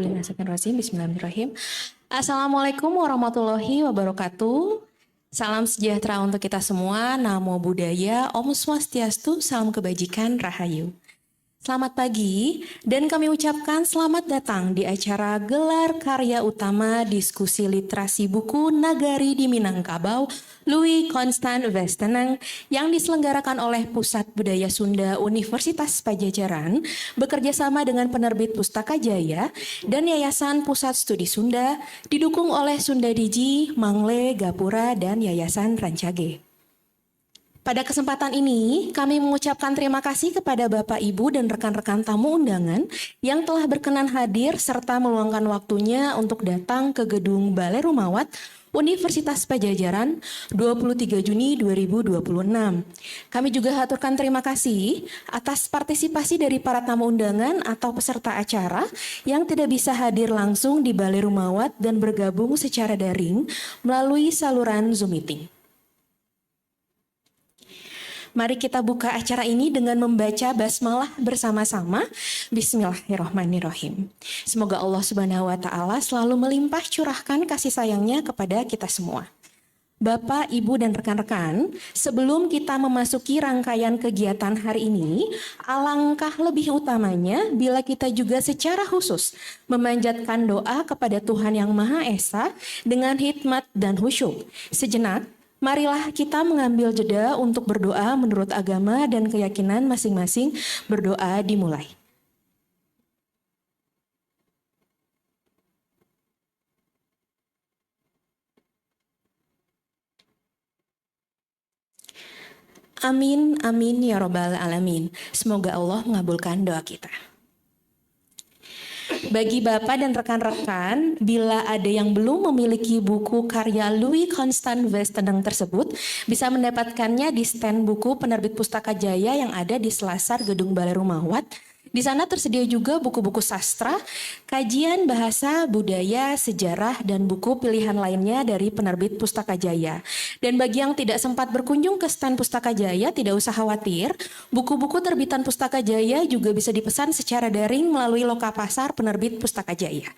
Bismillahirrahmanirrahim. Assalamualaikum warahmatullahi wabarakatuh. Salam sejahtera untuk kita semua. Namo Buddhaya, Om Swastiastu, salam kebajikan, Rahayu. Selamat pagi, dan kami ucapkan selamat datang di acara Gelar Karya Utama Diskusi Literasi Buku Nagari di Minangkabau, Louis Constant Westeneng, yang diselenggarakan oleh Pusat Budaya Sunda Universitas Padjadjaran, bekerjasama dengan penerbit Pustaka Jaya dan Yayasan Pusat Studi Sunda, didukung oleh Sunda Diji, Mangle, Gapura, dan Yayasan Rancage. Pada kesempatan ini, kami mengucapkan terima kasih kepada Bapak, Ibu, dan rekan-rekan tamu undangan yang telah berkenan hadir serta meluangkan waktunya untuk datang ke Gedung Balai Rumawat Universitas Padjadjaran 23 Juni 2026. Kami juga haturkan terima kasih atas partisipasi dari para tamu undangan atau peserta acara yang tidak bisa hadir langsung di Balai Rumawat dan bergabung secara daring melalui saluran Zoom Meeting. Mari kita buka acara ini dengan membaca basmalah bersama-sama. Bismillahirrahmanirrahim. Semoga Allah Subhanahu wa Ta'ala selalu melimpah curahkan kasih sayangnya kepada kita semua. Bapak, Ibu, dan rekan-rekan, sebelum kita memasuki rangkaian kegiatan hari ini, alangkah lebih utamanya bila kita juga secara khusus memanjatkan doa kepada Tuhan Yang Maha Esa dengan hikmat dan khusyuk. Sejenak, marilah kita mengambil jeda untuk berdoa menurut agama dan keyakinan masing-masing. Berdoa dimulai. Amin, amin ya robbal alamin. Semoga Allah mengabulkan doa kita. Bagi Bapak dan rekan-rekan, bila ada yang belum memiliki buku karya Louis Constant Westeneng tersebut, bisa mendapatkannya di stand buku penerbit Pustaka Jaya yang ada di selasar Gedung Balai Rumawat. Di sana tersedia juga buku-buku sastra, kajian bahasa, budaya, sejarah, dan buku pilihan lainnya dari penerbit Pustaka Jaya. Dan bagi yang tidak sempat berkunjung ke stand Pustaka Jaya, tidak usah khawatir. Buku-buku terbitan Pustaka Jaya juga bisa dipesan secara daring melalui Lokapasar penerbit Pustaka Jaya.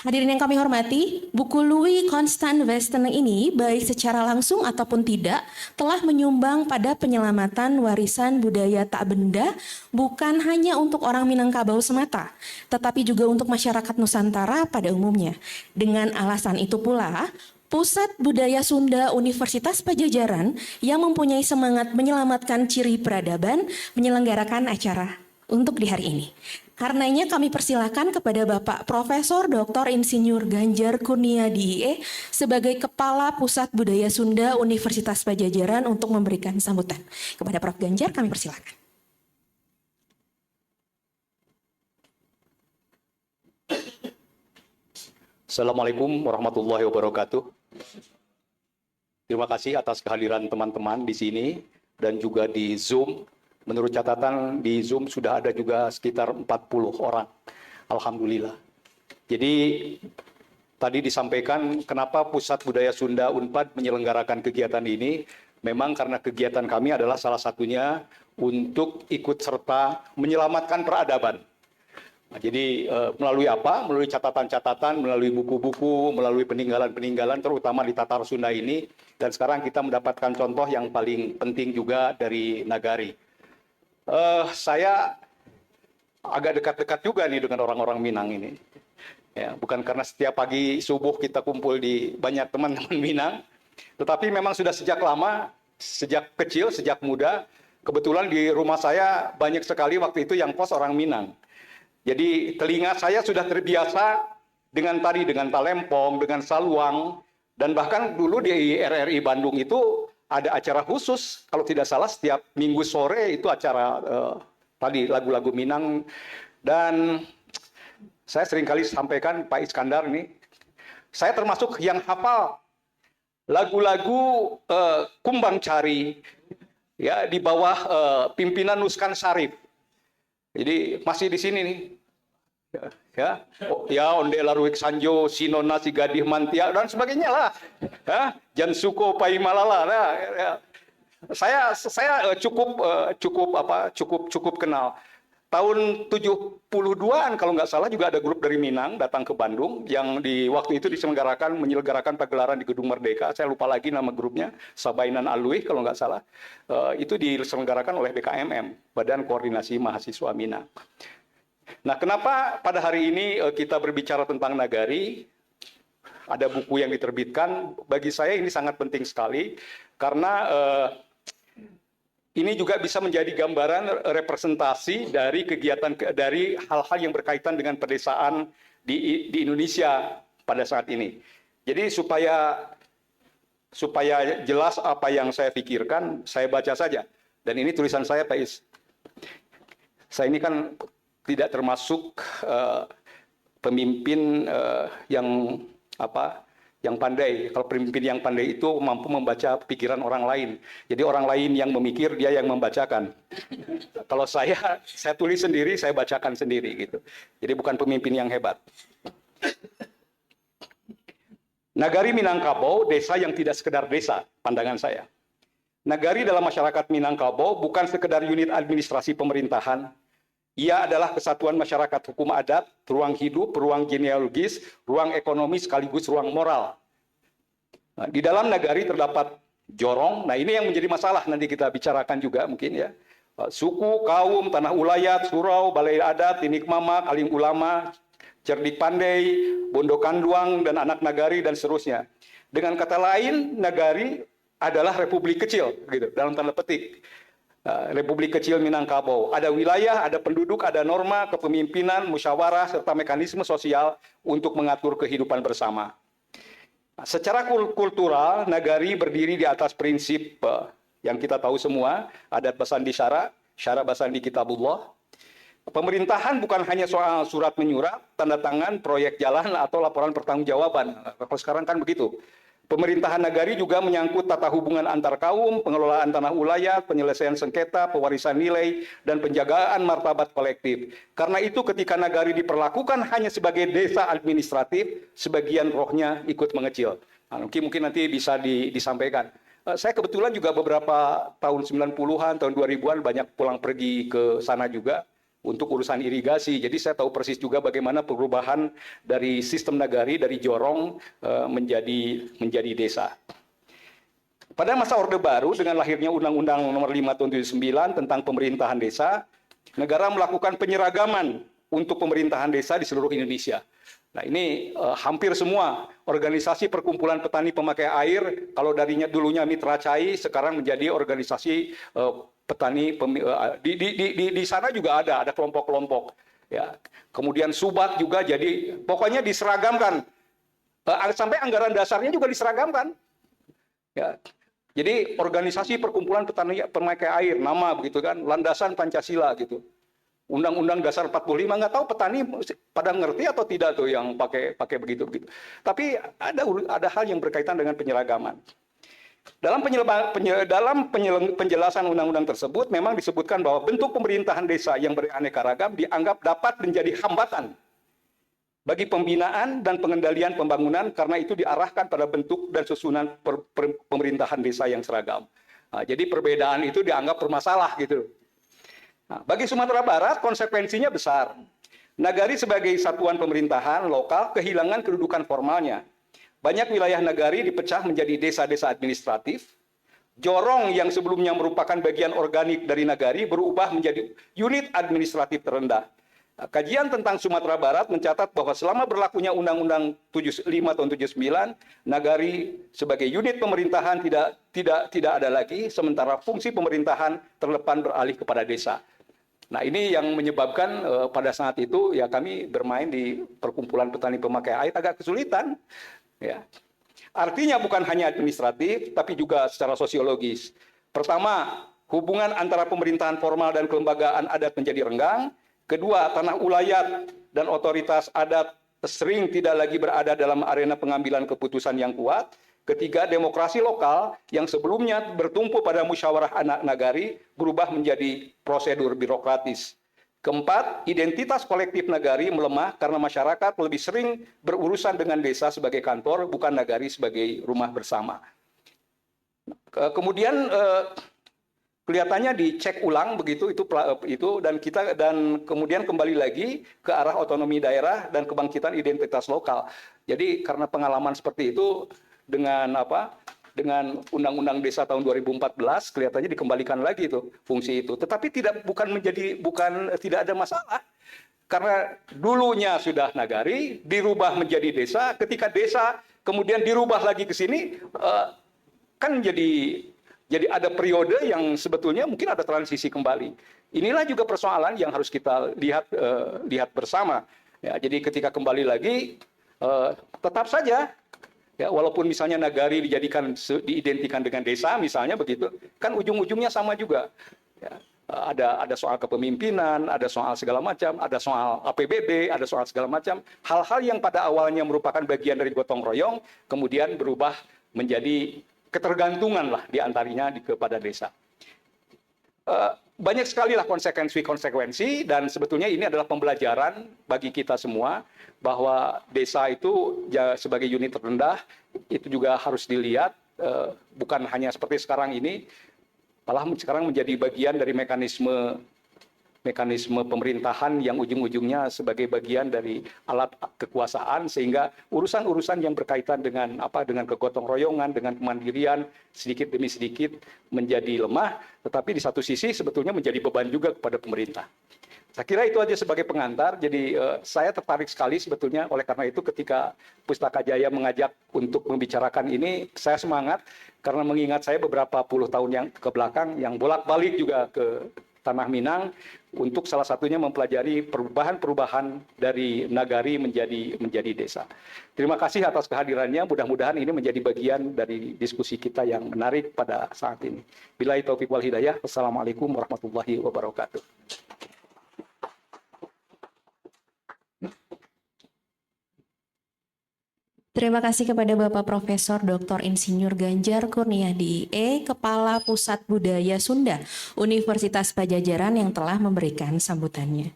Hadirin yang kami hormati, buku Louis Constant Westeneng ini baik secara langsung ataupun tidak telah menyumbang pada penyelamatan warisan budaya tak benda bukan hanya untuk orang Minangkabau semata, tetapi juga untuk masyarakat Nusantara pada umumnya. Dengan alasan itu pula, Pusat Budaya Sunda Universitas Padjadjaran yang mempunyai semangat menyelamatkan ciri peradaban menyelenggarakan acara untuk di hari ini. Karenanya kami persilakan kepada Bapak Profesor Dr. Insinyur Ganjar Kurnia DIE sebagai Kepala Pusat Budaya Sunda Universitas Padjadjaran untuk memberikan sambutan. Kepada Prof. Ganjar kami persilakan. Assalamualaikum warahmatullahi wabarakatuh. Terima kasih atas kehadiran teman-teman di sini dan juga di Zoom. Menurut catatan di Zoom sudah ada juga sekitar 40 orang. Alhamdulillah. Jadi tadi disampaikan kenapa Pusat Budaya Sunda Unpad menyelenggarakan kegiatan ini. Memang karena kegiatan kami adalah salah satunya untuk ikut serta menyelamatkan peradaban. Nah, jadi melalui apa? Melalui catatan-catatan, melalui buku-buku, melalui peninggalan-peninggalan terutama di Tatar Sunda ini. Dan sekarang kita mendapatkan contoh yang paling penting juga dari Nagari. Saya agak dekat-dekat juga nih dengan orang-orang Minang ini. Ya, bukan karena setiap pagi subuh kita kumpul di banyak teman-teman Minang, tetapi memang sudah sejak lama, sejak kecil, sejak muda, kebetulan di rumah saya banyak sekali waktu itu yang kos orang Minang. Jadi telinga saya sudah terbiasa dengan tadi, dengan talempong, dengan saluang, dan bahkan dulu di RRI Bandung itu ada acara khusus, kalau tidak salah setiap minggu sore itu acara tadi lagu-lagu Minang. Dan saya seringkali sampaikan Pak Iskandar ini, saya termasuk yang hafal lagu-lagu Kumbang Cari ya di bawah pimpinan Nuskan Syarif. Jadi masih di sini nih. Ya onde laruik sanjo sinona si gadih mantia dan sebagainya lah, jan suko pai malala. Nah, ya. Saya cukup kenal tahun 72-an kalau nggak salah juga ada grup dari Minang datang ke Bandung yang di waktu itu menyelenggarakan pagelaran di Gedung Merdeka. Saya lupa lagi nama grupnya, Sabainan Alwi kalau nggak salah. Itu diselenggarakan oleh BKMM, Badan Koordinasi Mahasiswa Minang. Nah, kenapa pada hari ini kita berbicara tentang Nagari? Ada buku yang diterbitkan. Bagi saya ini sangat penting sekali karena ini juga bisa menjadi gambaran representasi dari kegiatan dari hal-hal yang berkaitan dengan pedesaan di Indonesia pada saat ini. Jadi supaya jelas apa yang saya pikirkan, saya baca saja. Dan ini tulisan saya, Pak Is. Saya ini kan tidak termasuk pemimpin yang pandai. Kalau pemimpin yang pandai itu mampu membaca pikiran orang lain. Jadi orang lain yang memikir, dia yang membacakan. Kalau saya tulis sendiri, saya bacakan sendiri gitu. Jadi bukan pemimpin yang hebat. Nagari Minangkabau, desa yang tidak sekedar desa, pandangan saya. Nagari dalam masyarakat Minangkabau bukan sekedar unit administrasi pemerintahan. Ia adalah kesatuan masyarakat hukum adat, ruang hidup, ruang genealogis, ruang ekonomi sekaligus ruang moral. Nah, di dalam Nagari terdapat jorong. Nah, ini yang menjadi masalah nanti kita bicarakan juga mungkin ya. Suku, kaum, tanah ulayat, surau, balai adat, tinik mama, kaling ulama, cerdik pandai, bondo kanduang, dan anak Nagari dan seterusnya. Dengan kata lain, Nagari adalah republik kecil, gitu, dalam tanda petik. Republik Kecil Minangkabau. Ada wilayah, ada penduduk, ada norma, kepemimpinan, musyawarah, serta mekanisme sosial untuk mengatur kehidupan bersama. Secara kultural, Nagari berdiri di atas prinsip yang kita tahu semua, adat basandi syara basandi kitabullah. Pemerintahan bukan hanya soal surat menyurat, tanda tangan, proyek jalan, atau laporan pertanggungjawaban. Kalau sekarang kan begitu. Pemerintahan Nagari juga menyangkut tata hubungan antar kaum, pengelolaan tanah ulayat, penyelesaian sengketa, pewarisan nilai, dan penjagaan martabat kolektif. Karena itu ketika Nagari diperlakukan hanya sebagai desa administratif, sebagian rohnya ikut mengecil. Nah, mungkin nanti bisa disampaikan. Saya kebetulan juga beberapa tahun 90-an, tahun 2000-an banyak pulang pergi ke sana juga untuk urusan irigasi. Jadi saya tahu persis juga bagaimana perubahan dari sistem Nagari dari jorong menjadi desa. Pada masa Orde Baru dengan lahirnya Undang-Undang Nomor 5 Tahun 79 tentang pemerintahan desa, negara melakukan penyeragaman untuk pemerintahan desa di seluruh Indonesia. Nah, ini hampir semua organisasi perkumpulan petani pemakai air, kalau dulunya Mitra Cai, sekarang menjadi organisasi petani di sana juga ada kelompok-kelompok ya. Kemudian Subak juga jadi pokoknya diseragamkan sampai anggaran dasarnya juga diseragamkan ya. Jadi organisasi perkumpulan petani pemakai air, nama begitu kan, landasan Pancasila gitu. Undang-Undang Dasar 45, nggak tahu petani pada ngerti atau tidak tuh yang pakai begitu. Tapi ada hal yang berkaitan dengan penyeragaman. Dalam penjelasan undang-undang tersebut memang disebutkan bahwa bentuk pemerintahan desa yang beraneka ragam dianggap dapat menjadi hambatan bagi pembinaan dan pengendalian pembangunan karena itu diarahkan pada bentuk dan susunan pemerintahan desa yang seragam. Nah, jadi perbedaan itu dianggap bermasalah gitu. Nah, bagi Sumatera Barat konsekuensinya besar. Nagari sebagai satuan pemerintahan lokal kehilangan kedudukan formalnya. Banyak wilayah Nagari dipecah menjadi desa-desa administratif. Jorong yang sebelumnya merupakan bagian organik dari Nagari berubah menjadi unit administratif terendah. Kajian tentang Sumatera Barat mencatat bahwa selama berlakunya Undang-Undang 75 tahun 79, Nagari sebagai unit pemerintahan tidak ada lagi, sementara fungsi pemerintahan terdepan beralih kepada desa. Nah, ini yang menyebabkan pada saat itu ya kami bermain di perkumpulan petani pemakai air agak kesulitan. Ya. Artinya bukan hanya administratif, tapi juga secara sosiologis. Pertama, hubungan antara pemerintahan formal dan kelembagaan adat menjadi renggang. Kedua, tanah ulayat dan otoritas adat sering tidak lagi berada dalam arena pengambilan keputusan yang kuat. Ketiga, demokrasi lokal yang sebelumnya bertumpu pada musyawarah anak Nagari berubah menjadi prosedur birokratis. Keempat, identitas kolektif Nagari melemah karena masyarakat lebih sering berurusan dengan desa sebagai kantor, bukan Nagari sebagai rumah bersama. Kemudian kelihatannya dicek ulang begitu itu dan kemudian kembali lagi ke arah otonomi daerah dan kebangkitan identitas lokal. Jadi karena pengalaman seperti itu dengan dengan Undang-Undang Desa tahun 2014 kelihatannya dikembalikan lagi itu fungsi itu. Tetapi tidak ada masalah. Karena dulunya sudah nagari, dirubah menjadi desa, ketika desa kemudian dirubah lagi ke sini, kan jadi ada periode yang sebetulnya mungkin ada transisi kembali. Inilah juga persoalan yang harus kita lihat bersama. Ya, jadi ketika kembali lagi, tetap saja, ya, walaupun misalnya nagari diidentikan dengan desa, misalnya begitu, kan ujung-ujungnya sama juga. Ya, ada soal kepemimpinan, ada soal segala macam, ada soal APBD, ada soal segala macam. Hal-hal yang pada awalnya merupakan bagian dari gotong royong, kemudian berubah menjadi ketergantungan lah diantaranya kepada desa. Banyak sekali lah konsekuensi dan sebetulnya ini adalah pembelajaran bagi kita semua bahwa desa itu sebagai unit terendah itu juga harus dilihat, bukan hanya seperti sekarang ini, malah sekarang menjadi bagian dari mekanisme pemerintahan yang ujung-ujungnya sebagai bagian dari alat kekuasaan, sehingga urusan-urusan yang berkaitan dengan kegotong royongan, dengan kemandirian sedikit demi sedikit menjadi lemah, tetapi di satu sisi sebetulnya menjadi beban juga kepada pemerintah. Saya kira itu aja sebagai pengantar. Jadi saya tertarik sekali sebetulnya, oleh karena itu ketika Pustaka Jaya mengajak untuk membicarakan ini, saya semangat karena mengingat saya beberapa puluh tahun yang ke belakang yang bolak-balik juga ke Tanah Minang untuk salah satunya mempelajari perubahan-perubahan dari nagari menjadi desa. Terima kasih atas kehadirannya. Mudah-mudahan ini menjadi bagian dari diskusi kita yang menarik pada saat ini. Billahi taufiq wal hidayah. Wassalamualaikum warahmatullahi wabarakatuh. Terima kasih kepada Bapak Profesor Dr. Insinyur Ganjar Kurniadi, Kepala Pusat Budaya Sunda, Universitas Pajajaran yang telah memberikan sambutannya.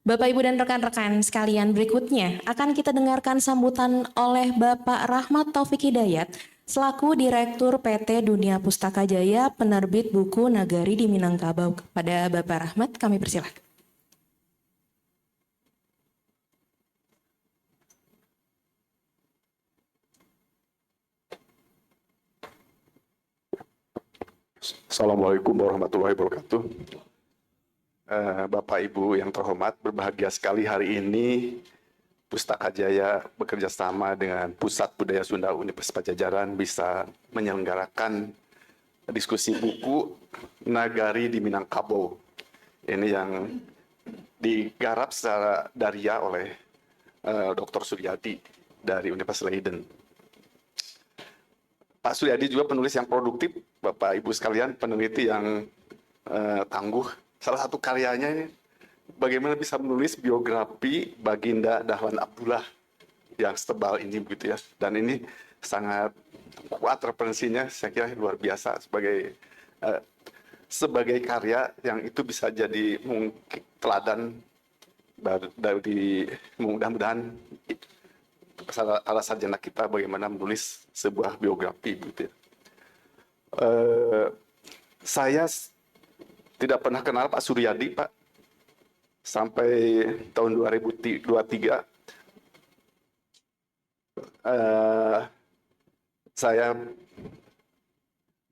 Bapak, Ibu, dan rekan-rekan sekalian, berikutnya akan kita dengarkan sambutan oleh Bapak Rahmat Taufik Hidayat, selaku Direktur PT Dunia Pustaka Jaya, penerbit buku Nagari di Minangkabau. Kepada Bapak Rahmat, kami persilakan. Assalamualaikum warahmatullahi wabarakatuh. Bapak Ibu yang terhormat, berbahagia sekali hari ini Pustaka Jaya bekerja sama dengan Pusat Budaya Sunda Universitas Pajajaran bisa menyelenggarakan diskusi buku Nagari di Minangkabau. Ini yang digarap secara daria oleh Dr. Suryadi dari Universitas Leiden. Pak Suryadi juga penulis yang produktif, Bapak Ibu sekalian, peneliti yang tangguh. Salah satu karyanya ini bagaimana bisa menulis biografi Baginda Dahlan Abdullah yang setebal ini begitu ya. Dan ini sangat kuat referensinya, saya kira luar biasa sebagai karya yang itu bisa jadi teladan dari mudah-mudahan para sarjana kita bagaimana menulis sebuah biografi gitu ya. Saya tidak pernah kenal Pak Suryadi, Pak, sampai tahun 2023. Saya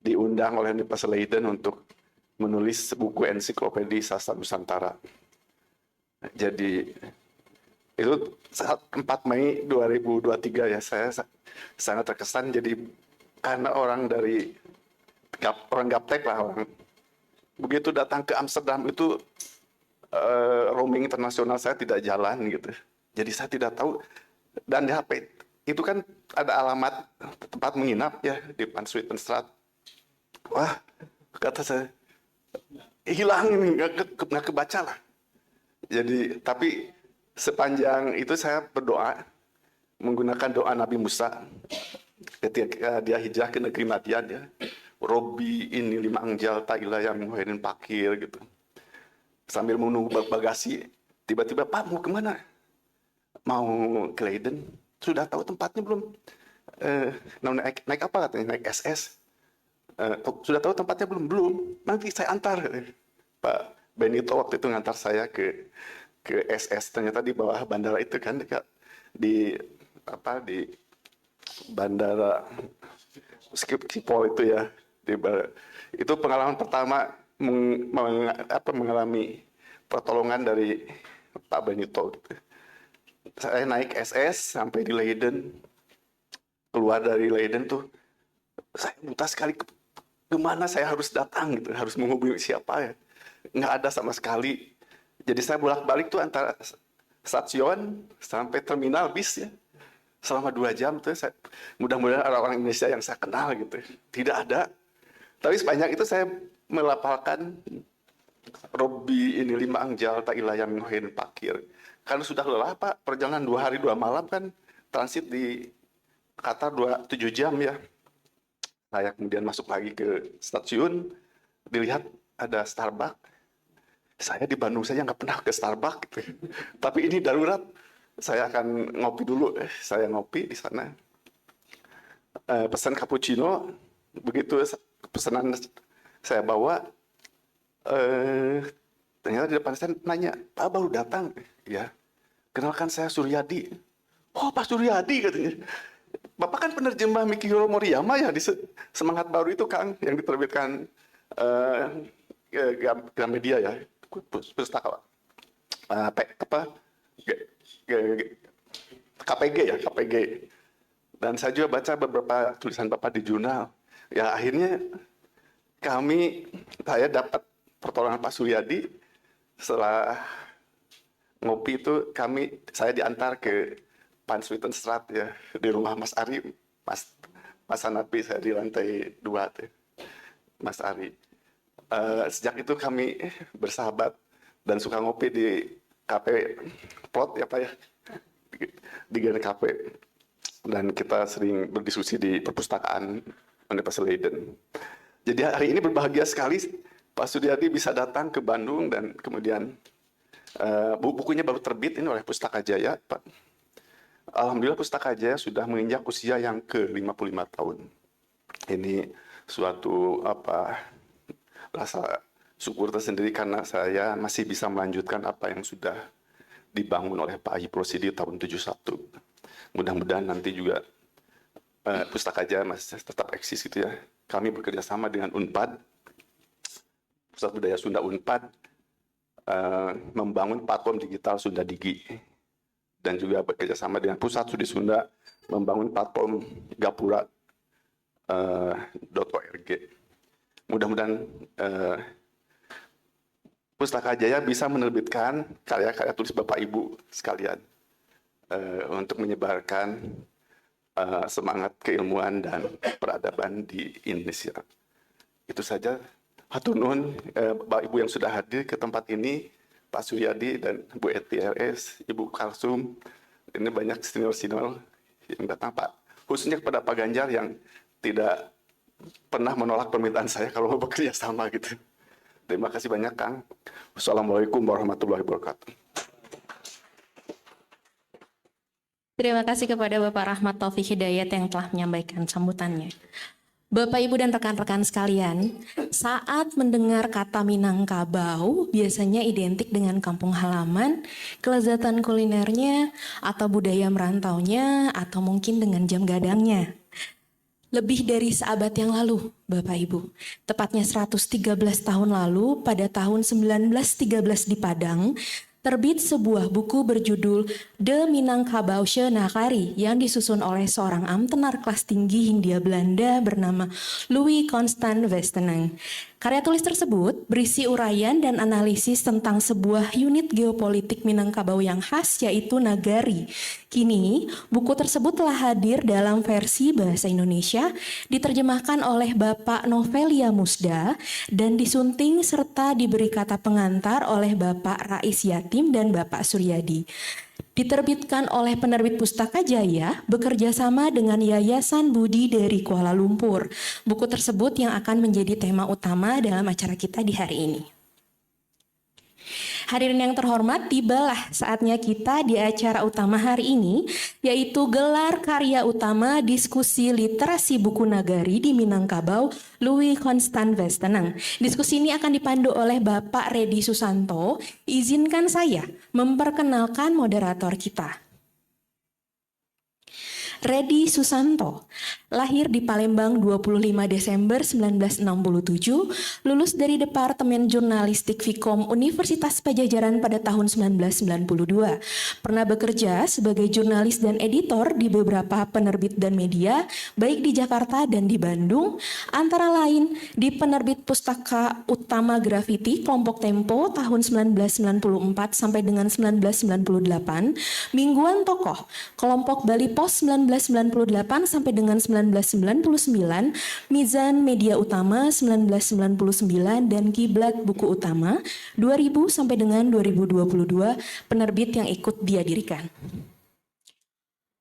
diundang oleh Universitas Leiden untuk menulis buku ensiklopedia sastra Nusantara. Jadi itu saat 4 Mei 2023 ya, saya sangat terkesan. Jadi karena orang gaptek lah, orang begitu datang ke Amsterdam itu roaming internasional saya tidak jalan gitu. Jadi saya tidak tahu, dan di HP itu kan ada alamat tempat menginap ya di Van Sweetenstraat. Wah, kata saya, hilang ini, nggak kebaca lah. Jadi tapi sepanjang itu saya berdoa menggunakan doa Nabi Musa ketika dia hijrah ke negeri Madian ya. Robi ini 5 angjal ta'ilah yang muhairin pakir gitu. Sambil menunggu bagasi, tiba-tiba, Pak mau kemana? Mau ke Leiden? Sudah tahu tempatnya belum? Naik apa katanya? Naik SS. Sudah tahu tempatnya belum? Belum. Nanti saya antar. Pak Benito waktu itu ngantar saya ke SS, ternyata di bawah bandara itu kan, dekat di di bandara Schiphol itu ya. Itu pengalaman pertama mengalami pertolongan dari Pak Benito. Gitu. Saya naik SS sampai di Leiden, keluar dari Leiden tuh saya buta sekali, kemana saya harus datang gitu, harus menghubungi siapa ya, nggak ada sama sekali. Jadi saya bolak-balik tuh antara stasiun sampai terminal bis ya, selama 2 jam tuh. Mudah-mudahan ada orang Indonesia yang saya kenal gitu, tidak ada. Tapi sepanjang itu saya melafalkan Robbi ini 5 angjal tak ilayah min khair pakir. Karena sudah lelah Pak, perjalanan 2 hari 2 malam kan, transit di Qatar 7 jam ya. Saya kemudian masuk lagi ke stasiun, dilihat ada Starbucks. Saya di Bandung saja nggak pernah ke Starbucks gitu. Tapi ini darurat, saya akan ngopi dulu. Saya ngopi di sana. Pesan cappuccino, begitu pesanan saya bawa, ternyata di depan saya nanya, Pak baru datang? Ya, kenalkan saya Suryadi. Oh Pak Suryadi katanya. Bapak kan penerjemah Mikihiro Moriyama ya di Semangat Baru itu Kang, yang diterbitkan Gramedia ya, pustaka KPG ya, KPG. Dan saya juga baca beberapa tulisan Bapak di jurnal. Ya akhirnya saya dapat pertolongan Pak Suryadi. Setelah ngopi itu saya diantar ke Panswitenstraat ya, di rumah Mas Ari, Mas Hanapi, saya di lantai 2 tuh, Mas Ari. Sejak itu kami bersahabat dan suka ngopi di kafe Plot ya Pak ya, di Grand Cafe. Dan kita sering berdiskusi di perpustakaan Universitas Leiden. Jadi hari ini berbahagia sekali Pak Suryadi bisa datang ke Bandung, dan kemudian bukunya baru terbit ini oleh Pustaka Jaya Pak. Alhamdulillah Pustaka Jaya sudah menginjak usia yang ke-55 tahun. Ini suatu rasa syukur tersendiri karena saya masih bisa melanjutkan apa yang sudah dibangun oleh Pak Haji Prosidi tahun 71. Mudah-mudahan nanti juga Pustaka Jaya masih tetap eksis gitu ya. Kami bekerja sama dengan Unpad, Pusat Budaya Sunda Unpad, membangun platform digital Sunda Digi. Dan juga bekerja sama dengan Pusat Studi Sunda membangun platform Gapura.org. Mudah-mudahan Pustaka Jaya bisa menerbitkan karya-karya tulis Bapak Ibu sekalian untuk menyebarkan semangat keilmuan dan peradaban di Indonesia. Itu saja. Hatur nuhun Bapak Ibu yang sudah hadir ke tempat ini, Pak Suryadi dan Bu Eti RS, Ibu Kalsum. Ini banyak senior-senior yang datang, Pak. Khususnya kepada Pak Ganjar yang tidak pernah menolak permintaan saya kalau mau bekerja sama gitu. Terima kasih banyak, Kang. Wassalamualaikum warahmatullahi wabarakatuh. Terima kasih kepada Bapak Rahmat Taufik Hidayat yang telah menyampaikan sambutannya. Bapak, Ibu, dan rekan-rekan sekalian, saat mendengar kata Minangkabau, biasanya identik dengan kampung halaman, kelezatan kulinernya, atau budaya merantaunya, atau mungkin dengan jam gadangnya. Lebih dari seabad yang lalu, Bapak Ibu, tepatnya 113 tahun lalu, pada tahun 1913 di Padang, terbit sebuah buku berjudul De Minangkabausche Nakari yang disusun oleh seorang amtenar kelas tinggi Hindia Belanda bernama Louis Constant Westeneng. Karya tulis tersebut berisi uraian dan analisis tentang sebuah unit geopolitik Minangkabau yang khas, yaitu Nagari. Kini, buku tersebut telah hadir dalam versi bahasa Indonesia, diterjemahkan oleh Bapak Novelia Musda, dan disunting serta diberi kata pengantar oleh Bapak Rais Yatim dan Bapak Suryadi. Diterbitkan oleh penerbit Pustaka Jaya bekerja sama dengan Yayasan Budi dari Kuala Lumpur. Buku tersebut yang akan menjadi tema utama dalam acara kita di hari ini. Hadirin yang terhormat, tibalah saatnya kita di acara utama hari ini, yaitu gelar karya utama diskusi literasi buku nagari di Minangkabau, Louis Constant Westeneng. Diskusi ini akan dipandu oleh Bapak Redi Susanto. Izinkan saya memperkenalkan moderator kita. Redi Susanto, lahir di Palembang 25 Desember 1967, lulus dari Departemen Jurnalistik Vkom Universitas Pajajaran pada tahun 1992. Pernah bekerja sebagai jurnalis dan editor di beberapa penerbit dan media, baik di Jakarta dan di Bandung, antara lain di Penerbit Pustaka Utama Grafiti Kelompok Tempo tahun 1994 sampai dengan 1998, Mingguan Tokoh Kelompok Bali Pos 1998 sampai dengan 1999, Mizan Media Utama 1999 dan Kiblat Buku Utama 2000 sampai dengan 2022, penerbit yang ikut dia dirikan.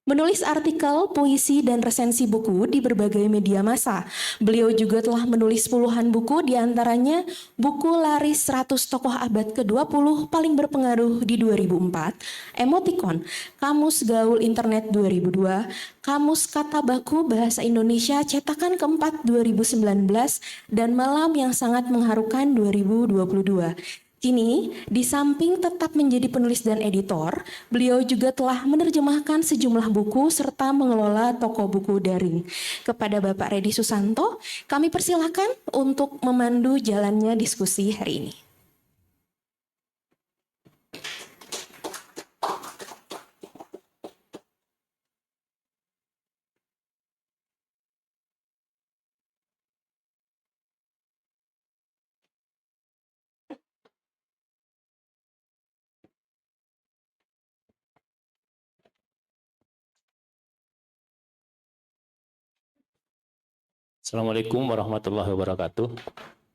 Menulis artikel, puisi, dan resensi buku di berbagai media massa. Beliau juga telah menulis puluhan buku, diantaranya buku laris 100 tokoh abad ke-20 paling berpengaruh di 2004, Emotikon, Kamus Gaul Internet 2002, Kamus Kata Baku Bahasa Indonesia cetakan keempat 2019, dan Malam yang Sangat Mengharukan 2022. Kini, di samping tetap menjadi penulis dan editor, beliau juga telah menerjemahkan sejumlah buku serta mengelola toko buku daring. Kepada Bapak Redi Susanto, kami persilahkan untuk memandu jalannya diskusi hari ini. Assalamualaikum warahmatullahi wabarakatuh.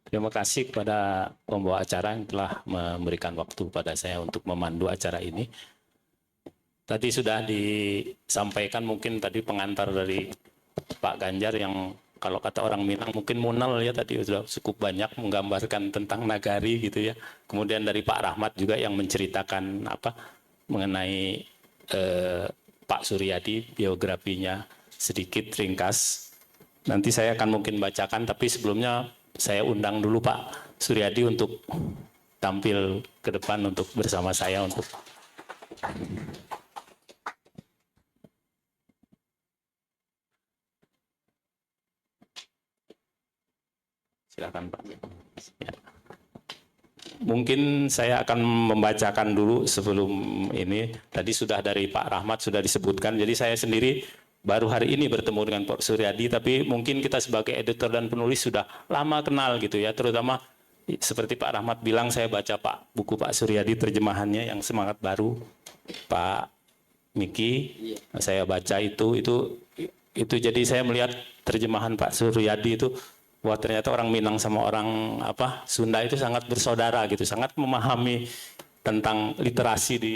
Terima kasih kepada pembawa acara yang telah memberikan waktu pada saya untuk memandu acara ini. Tadi sudah disampaikan mungkin tadi pengantar dari Pak Ganjar yang kalau kata orang Minang mungkin munal ya, tadi sudah cukup banyak menggambarkan tentang nagari gitu ya. Kemudian dari Pak Rahmat juga yang menceritakan mengenai Pak Suryadi, biografinya sedikit ringkas. Nanti saya akan mungkin bacakan, tapi sebelumnya saya undang dulu Pak Suryadi untuk tampil ke depan untuk bersama saya untuk silakan Pak. Ya. Mungkin saya akan membacakan dulu sebelum ini. Tadi sudah dari Pak Rahmat sudah disebutkan, jadi saya sendiri baru hari ini bertemu dengan Pak Suryadi, tapi mungkin kita sebagai editor dan penulis sudah lama kenal gitu ya, terutama seperti Pak Rahmat bilang, saya baca buku Pak Suryadi terjemahannya yang Semangat Baru, Pak Miki, saya baca itu jadi saya melihat terjemahan Pak Suryadi itu, wah ternyata orang Minang sama orang Sunda itu sangat bersaudara gitu, sangat memahami tentang literasi di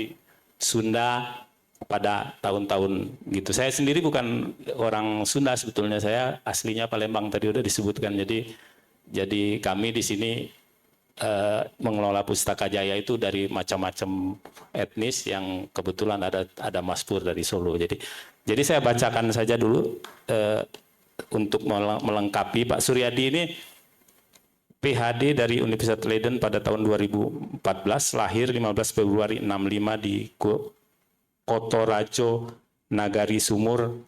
Sunda pada tahun-tahun gitu. Saya sendiri bukan orang Sunda sebetulnya, saya aslinya Palembang tadi udah disebutkan. Jadi kami di sini mengelola Pustaka Jaya itu dari macam-macam etnis yang kebetulan ada Mas Pur dari Solo. Jadi saya bacakan saja dulu untuk melengkapi. Pak Suryadi ini PhD dari Universitas Leiden pada tahun 2014, lahir 15 Februari 65 di Kotorajo, Nagari Sumur,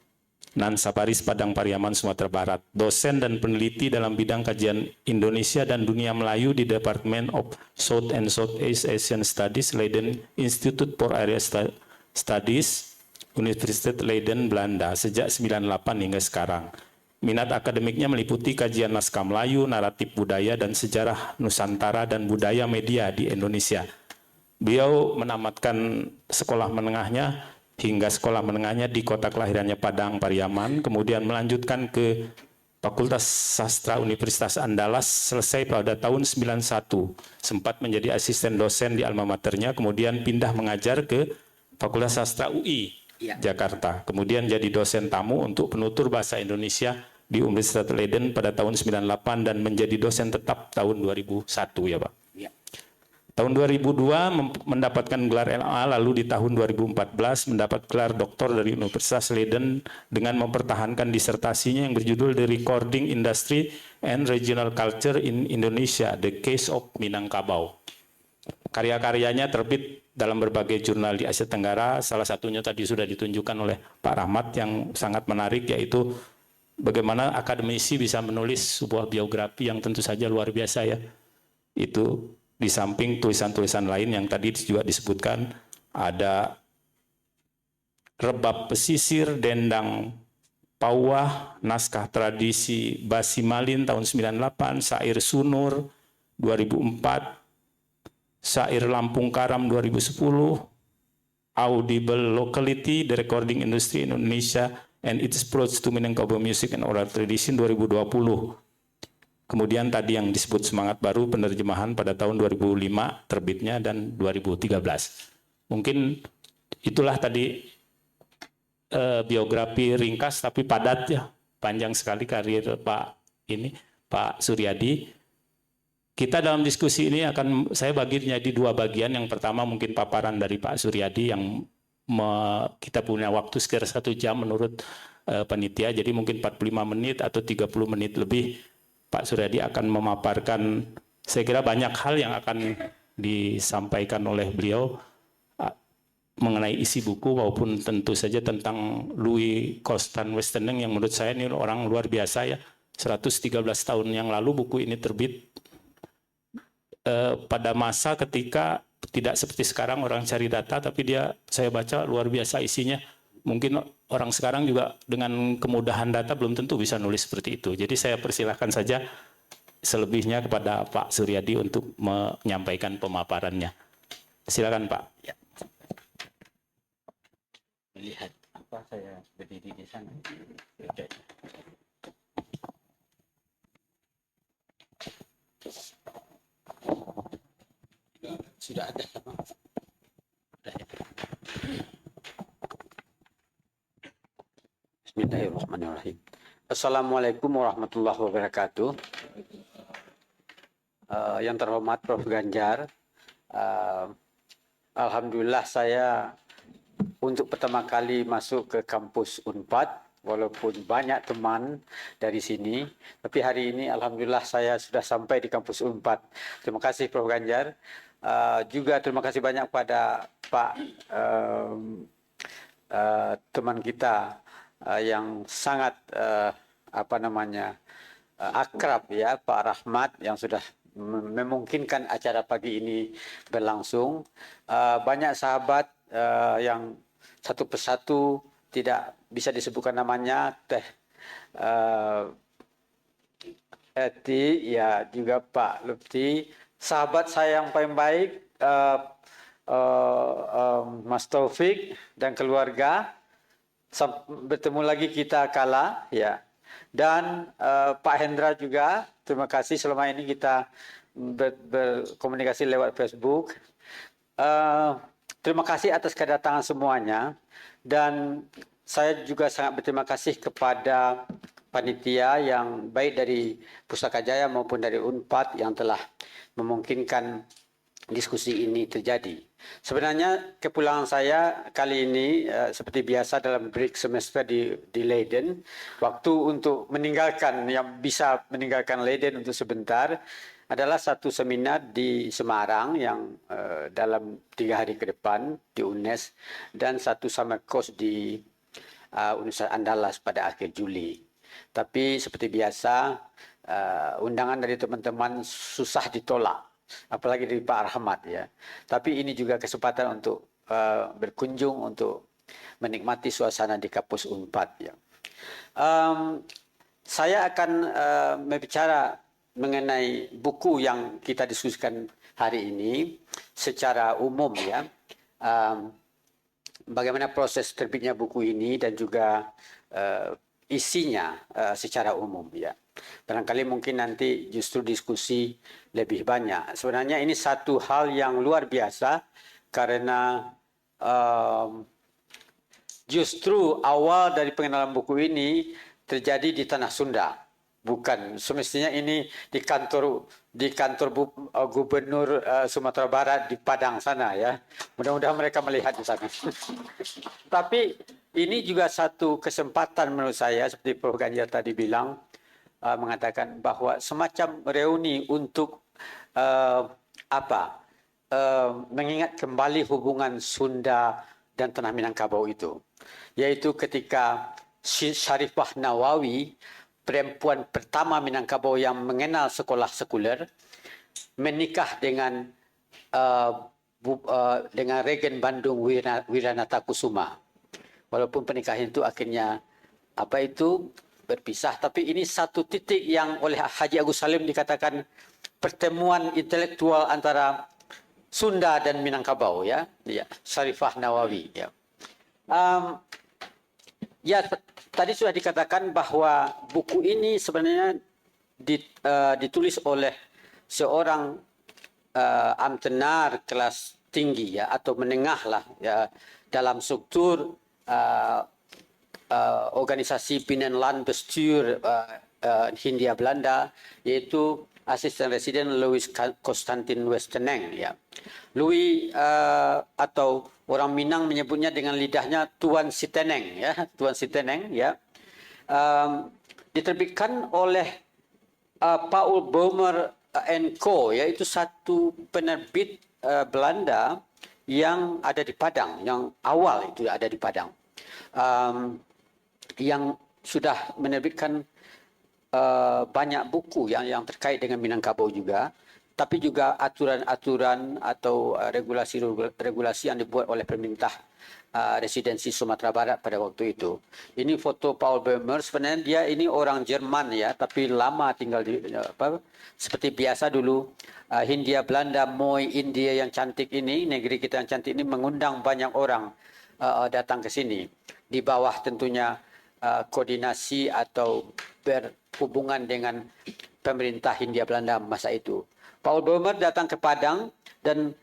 Nansaparis, Padang Pariaman, Sumatera Barat. Dosen dan peneliti dalam bidang kajian Indonesia dan Dunia Melayu di Department of South and Southeast Asian Studies, Leiden Institute for Area Studies, Universitas Leiden, Belanda, sejak 98 hingga sekarang. Minat akademiknya meliputi kajian naskah Melayu, naratif budaya, dan sejarah Nusantara dan budaya media di Indonesia. Beliau menamatkan sekolah menengahnya hingga sekolah menengahnya di kota kelahirannya Padang Pariaman, kemudian melanjutkan ke Fakultas Sastra Universitas Andalas, selesai pada tahun 91, sempat menjadi asisten dosen di alma maternya, kemudian pindah mengajar ke Fakultas Sastra UI Jakarta, kemudian jadi dosen tamu untuk penutur bahasa Indonesia di Universitas Leiden pada tahun 98 dan menjadi dosen tetap tahun 2001 ya Pak. Tahun 2002 mendapatkan gelar LA, lalu di tahun 2014 mendapat gelar doktor dari Universitas Leiden dengan mempertahankan disertasinya yang berjudul The Recording Industry and Regional Culture in Indonesia, The Case of Minangkabau. Karya-karyanya terbit dalam berbagai jurnal di Asia Tenggara, salah satunya tadi sudah ditunjukkan oleh Pak Rahmat yang sangat menarik, yaitu bagaimana akademisi bisa menulis sebuah biografi yang tentu saja luar biasa ya. Itu di samping tulisan-tulisan lain yang tadi juga disebutkan, ada Rebab Pesisir, Dendang Pauwah, Naskah Tradisi Basimalin tahun 98, Sair Sunur 2004, Sair Lampung Karam 2010, Audible Locality, The Recording Industry in Indonesia and its Approach to Minangkabau Music and Oral Tradition 2020. Kemudian tadi yang disebut Semangat Baru, penerjemahan pada tahun 2005 terbitnya dan 2013. Mungkin itulah tadi biografi ringkas tapi padat ya, panjang sekali karir Pak Suryadi. Kita dalam diskusi ini saya bagi menjadi dua bagian. Yang pertama mungkin paparan dari Pak Suryadi yang kita punya waktu sekitar 1 jam menurut panitia, jadi mungkin 45 menit atau 30 menit lebih. Pak Suryadi akan memaparkan, saya kira banyak hal yang akan disampaikan oleh beliau mengenai isi buku maupun tentu saja tentang Louis Constant Westeneng yang menurut saya ini orang luar biasa ya. 113 tahun yang lalu buku ini terbit pada masa ketika tidak seperti sekarang orang cari data, tapi saya baca luar biasa isinya. Mungkin orang sekarang juga dengan kemudahan data belum tentu bisa nulis seperti itu. Jadi saya persilahkan saja selebihnya kepada Pak Suryadi untuk menyampaikan pemaparannya. Silakan Pak. Ya. Melihat apa saya berdiri di sana. Oke. Sudah ada apa? Bismillahirrahmanirrahim. Assalamualaikum warahmatullahi wabarakatuh. Yang terhormat Prof. Ganjar, alhamdulillah saya untuk pertama kali masuk ke kampus Unpad, walaupun banyak teman dari sini, tapi hari ini alhamdulillah saya sudah sampai di kampus Unpad. Terima kasih Prof. Ganjar. Juga terima kasih banyak pada Pak teman kita yang sangat akrab ya, Pak Rahmat, yang sudah memungkinkan acara pagi ini berlangsung. Banyak sahabat yang satu persatu tidak bisa disebutkan namanya, Teh Eti, ya juga Pak Lutfi, sahabat saya yang paling baik, Mas Taufik dan keluarga. Bertemu lagi kita kala ya, dan Pak Hendra juga, terima kasih selama ini kita berkomunikasi lewat Facebook. Terima kasih atas kedatangan semuanya, dan saya juga sangat berterima kasih kepada panitia yang baik dari Pustaka Jaya maupun dari Unpad yang telah memungkinkan diskusi ini terjadi. Sebenarnya kepulangan saya kali ini seperti biasa dalam break semester di Leiden, waktu untuk meninggalkan, yang bisa meninggalkan Leiden untuk sebentar, adalah satu seminar di Semarang yang dalam 3 hari ke depan di UNES, dan satu summer course di Universitas Andalas pada akhir Juli. Tapi seperti biasa undangan dari teman-teman susah ditolak, apalagi dari Pak Rahmat ya. Tapi ini juga kesempatan untuk berkunjung, untuk menikmati suasana di kampus Unpad ya. Saya akan berbicara mengenai buku yang kita diskusikan hari ini secara umum ya. Bagaimana proses terbitnya buku ini dan juga isinya secara umum ya. Barangkali mungkin nanti justru diskusi lebih banyak. Sebenarnya ini satu hal yang luar biasa karena justru awal dari pengenalan buku ini terjadi di Tanah Sunda bukan. Semestinya ini di kantor Gubernur Sumatera Barat di Padang sana ya. Mudah-mudahan mereka melihat di sana. Tapi ini juga satu kesempatan menurut saya, seperti Prof. Ganjar tadi bilang, mengatakan bahwa semacam reuni untuk mengingat kembali hubungan Sunda dan Tanah Minangkabau itu, yaitu ketika Syarifah Nawawi, perempuan pertama Minangkabau yang mengenal sekolah sekuler, menikah dengan Regen Bandung Wiranata Kusuma. Walaupun pernikahan itu akhirnya berpisah, tapi ini satu titik yang oleh Haji Agus Salim dikatakan pertemuan intelektual antara Sunda dan Minangkabau ya, Syarifah Nawawi ya. Tadi sudah dikatakan bahwa buku ini sebenarnya ditulis oleh seorang amtenar kelas tinggi ya, atau menengah lah ya, dalam struktur organisasi Binnenlandbestuur Hindia Belanda, yaitu asisten residen Louis Constantin Westeneng ya. Louis atau orang Minang menyebutnya dengan lidahnya Tuan Siteneng ya, Tuan Siteneng ya. Diterbitkan oleh Paul Bomer Co, yaitu satu penerbit Belanda yang ada di Padang, yang awal itu ada di Padang, yang sudah menerbitkan banyak buku yang terkait dengan Minangkabau juga, tapi juga aturan-aturan atau regulasi yang dibuat oleh pemerintah residensi Sumatera Barat pada waktu itu. Ini foto Paul Böhmer, sebenarnya dia ini orang Jerman ya, tapi lama tinggal di seperti biasa dulu Hindia Belanda, Moi India yang cantik ini, negeri kita yang cantik ini mengundang banyak orang datang ke sini di bawah tentunya koordinasi atau berhubungan dengan pemerintah Hindia Belanda masa itu. Paul Böhmer datang ke Padang dan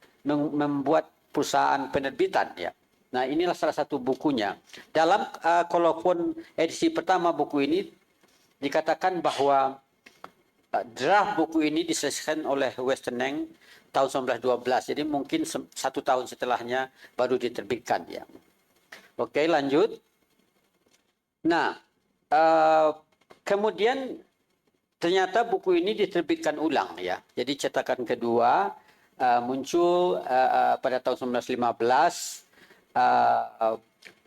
membuat perusahaan penerbitan ya. Nah, inilah salah satu bukunya. Dalam kolofon edisi pertama buku ini dikatakan bahwa draft buku ini diselesaikan oleh Westeneng tahun 1912. Jadi mungkin 1 tahun setelahnya baru diterbitkan ya. Oke, lanjut. Nah, kemudian ternyata buku ini diterbitkan ulang ya. Jadi cetakan kedua muncul pada tahun 1915,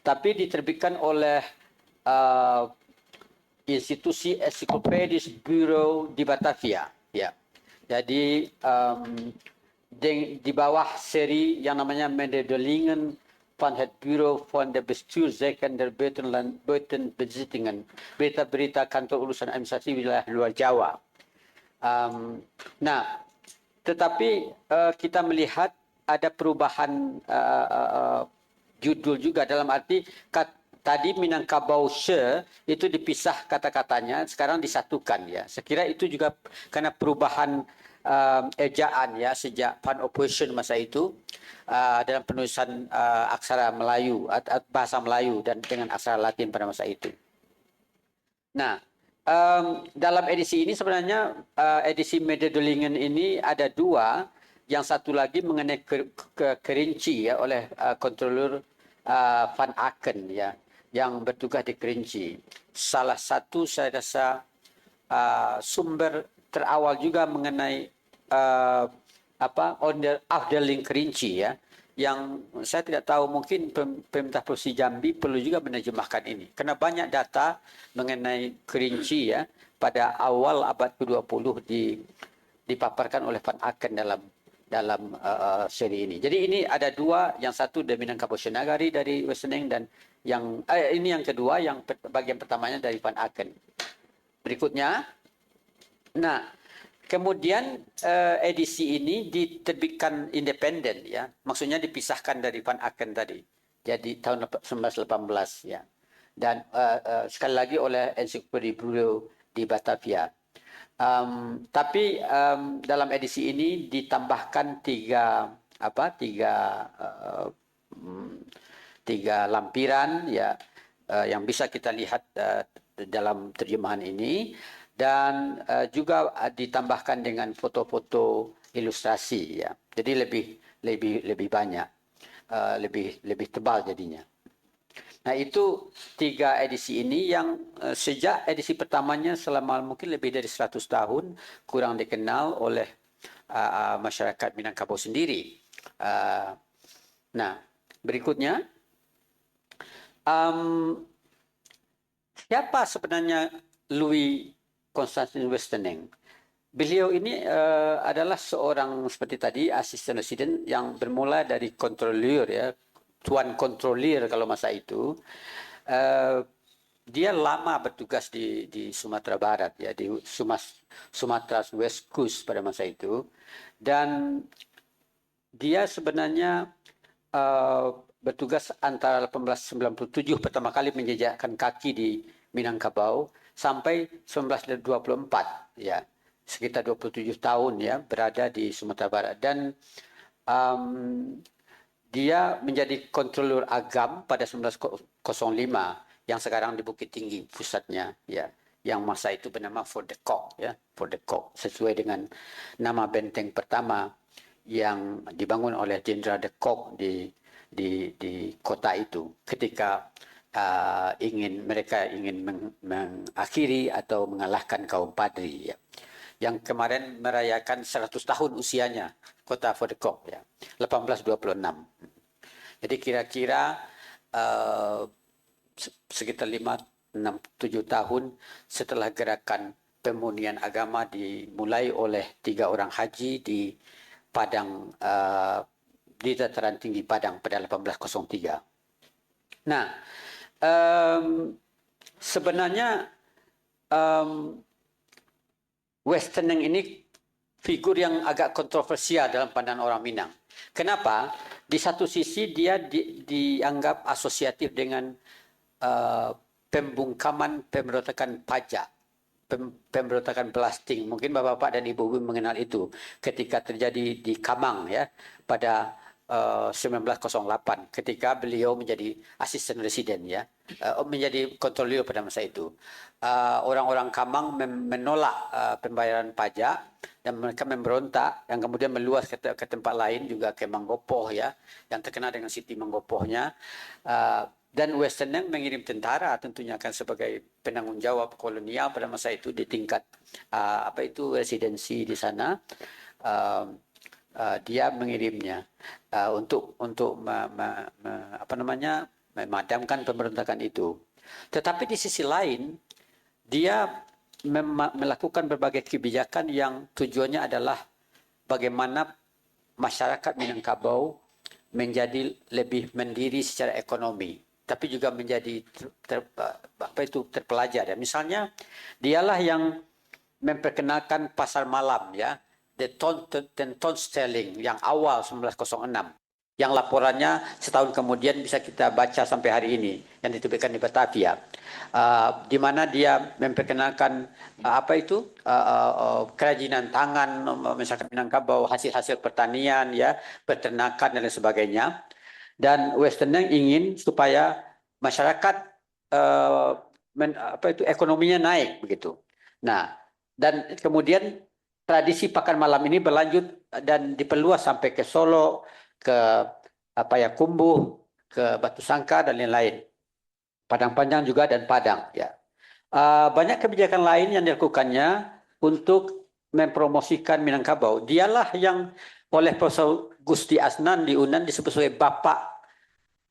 tapi diterbitkan oleh institusi Encyclopedisch Bureau di Batavia ya. Jadi di bawah seri yang namanya Mededelingen van het Bureau van de Bestuurszaken der Buitenbezittingen, berita-berita kantor urusan administrasi wilayah luar Jawa. Nah, tetapi kita melihat ada perubahan judul juga, dalam arti tadi Minangkabau itu dipisah kata-katanya, sekarang disatukan ya. Saya kira itu juga karena perubahan ejaan ya sejak Van Opposition masa itu dalam penulisan aksara Melayu, bahasa Melayu dan dengan aksara Latin pada masa itu. Nah, dalam edisi ini sebenarnya edisi Mededelingen ini ada dua, yang satu lagi mengenai Kerinci ya, oleh kontrolur Van Aken ya, yang bertugas di Kerinci. Salah satu saya rasa sumber terawal juga mengenai Afdeling Kerinci ya, yang saya tidak tahu, mungkin pemerintah Provinsi Jambi perlu juga menerjemahkan ini, karena banyak data mengenai Kerinci ya pada awal abad ke-20 dipaparkan oleh Van Aken dalam seri ini. Jadi ini ada dua, yang satu dari Minangkabau Nagari dari Westeneng, dan yang ini yang kedua, yang bagian pertamanya dari Van Aken. Berikutnya, nah kemudian edisi ini diterbitkan independen ya, maksudnya dipisahkan dari Van Aken tadi. Jadi tahun 1918 ya. Dan sekali lagi oleh Encyclopedic Bureau di Batavia. Tapi dalam edisi ini ditambahkan tiga lampiran ya, yang bisa kita lihat dalam terjemahan ini. dan juga ditambahkan dengan foto-foto ilustrasi ya. Jadi lebih banyak, lebih tebal jadinya. Nah, itu 3 edisi ini yang sejak edisi pertamanya selama mungkin lebih dari 100 tahun kurang dikenal oleh masyarakat Minangkabau sendiri. Nah, berikutnya, siapa sebenarnya Louis Constantine Westeneng? Beliau ini adalah seorang seperti tadi asisten residen yang bermula dari kontrolir ya, tuan kontrolir kalau masa itu. Dia lama bertugas di Sumatera Barat ya, di Sumatera West Coast pada masa itu, dan dia sebenarnya bertugas antara 1897 pertama kali menjejakkan kaki di Minangkabau sampai 1924 ya, sekitar 27 tahun ya berada di Sumatera Barat. Dan dia menjadi kontrolur agam pada 1905 yang sekarang di Bukit Tinggi pusatnya ya, yang masa itu bernama Fort de Kock ya, Fort de Kock sesuai dengan nama benteng pertama yang dibangun oleh Jenderal de Kock di kota itu ketika mereka ingin mengakhiri atau mengalahkan kaum Padri ya, yang kemarin merayakan 100 tahun usianya kota Fort de Kock ya, 1826. Jadi kira-kira sekitar 5, 6, 7 tahun setelah gerakan pemurnian agama dimulai oleh 3 orang haji di Padang, di dataran tinggi Padang pada 1803. Nah, sebenarnya Westeneng ini figur yang agak kontroversial dalam pandangan orang Minang. Kenapa? Di satu sisi dia dianggap asosiatif dengan pembungkaman pemberontakan pajak, pemberontakan belasting. Mungkin Bapak-bapak dan Ibu-ibu mengenal itu ketika terjadi di Kamang ya pada 1908 ketika beliau menjadi asisten residen ya, menjadi kontrolir pada masa itu. Orang-orang Kamang menolak pembayaran pajak dan mereka memberontak yang kemudian meluas ke tempat lain juga ke Manggopoh ya, yang terkenal dengan Siti Manggopohnya. Dan Westeneng mengirim tentara tentunya akan sebagai penanggung jawab kolonial pada masa itu di tingkat residensi di sana. Dia mengirimnya untuk memadamkan pemberontakan itu. Tetapi di sisi lain dia melakukan berbagai kebijakan yang tujuannya adalah bagaimana masyarakat Minangkabau menjadi lebih mandiri secara ekonomi, tapi juga menjadi terpelajar ya. Misalnya dialah yang memperkenalkan pasar malam ya, The Tonstelling yang awal 1906, yang laporannya setahun kemudian bisa kita baca sampai hari ini yang diterbitkan di Batavia, di mana dia memperkenalkan kerajinan tangan masyarakat Minangkabau, hasil-hasil pertanian ya, peternakan dan lain sebagainya. Dan Westeneng ingin supaya masyarakat ekonominya naik begitu. Nah, dan kemudian tradisi pakan malam ini berlanjut dan diperluas sampai ke Solo, ke Kumbuh, ke Batu Sangkar dan lain-lain. Padang Panjang juga dan Padang ya. Banyak kebijakan lain yang dilakukannya untuk mempromosikan Minangkabau. Dialah yang oleh Profesor Gusti Asnan di UNAN disebut sebagai Bapak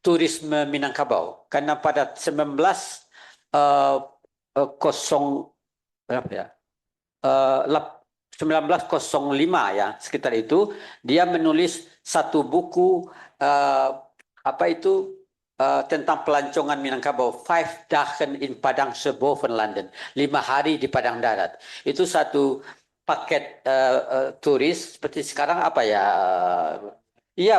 Turisme Minangkabau, karena pada 1905 ya, sekitar itu dia menulis satu buku tentang pelancongan Minangkabau, 5 Dagen in Padangse Boven London, 5 hari di Padang Darat. Itu satu paket turis seperti sekarang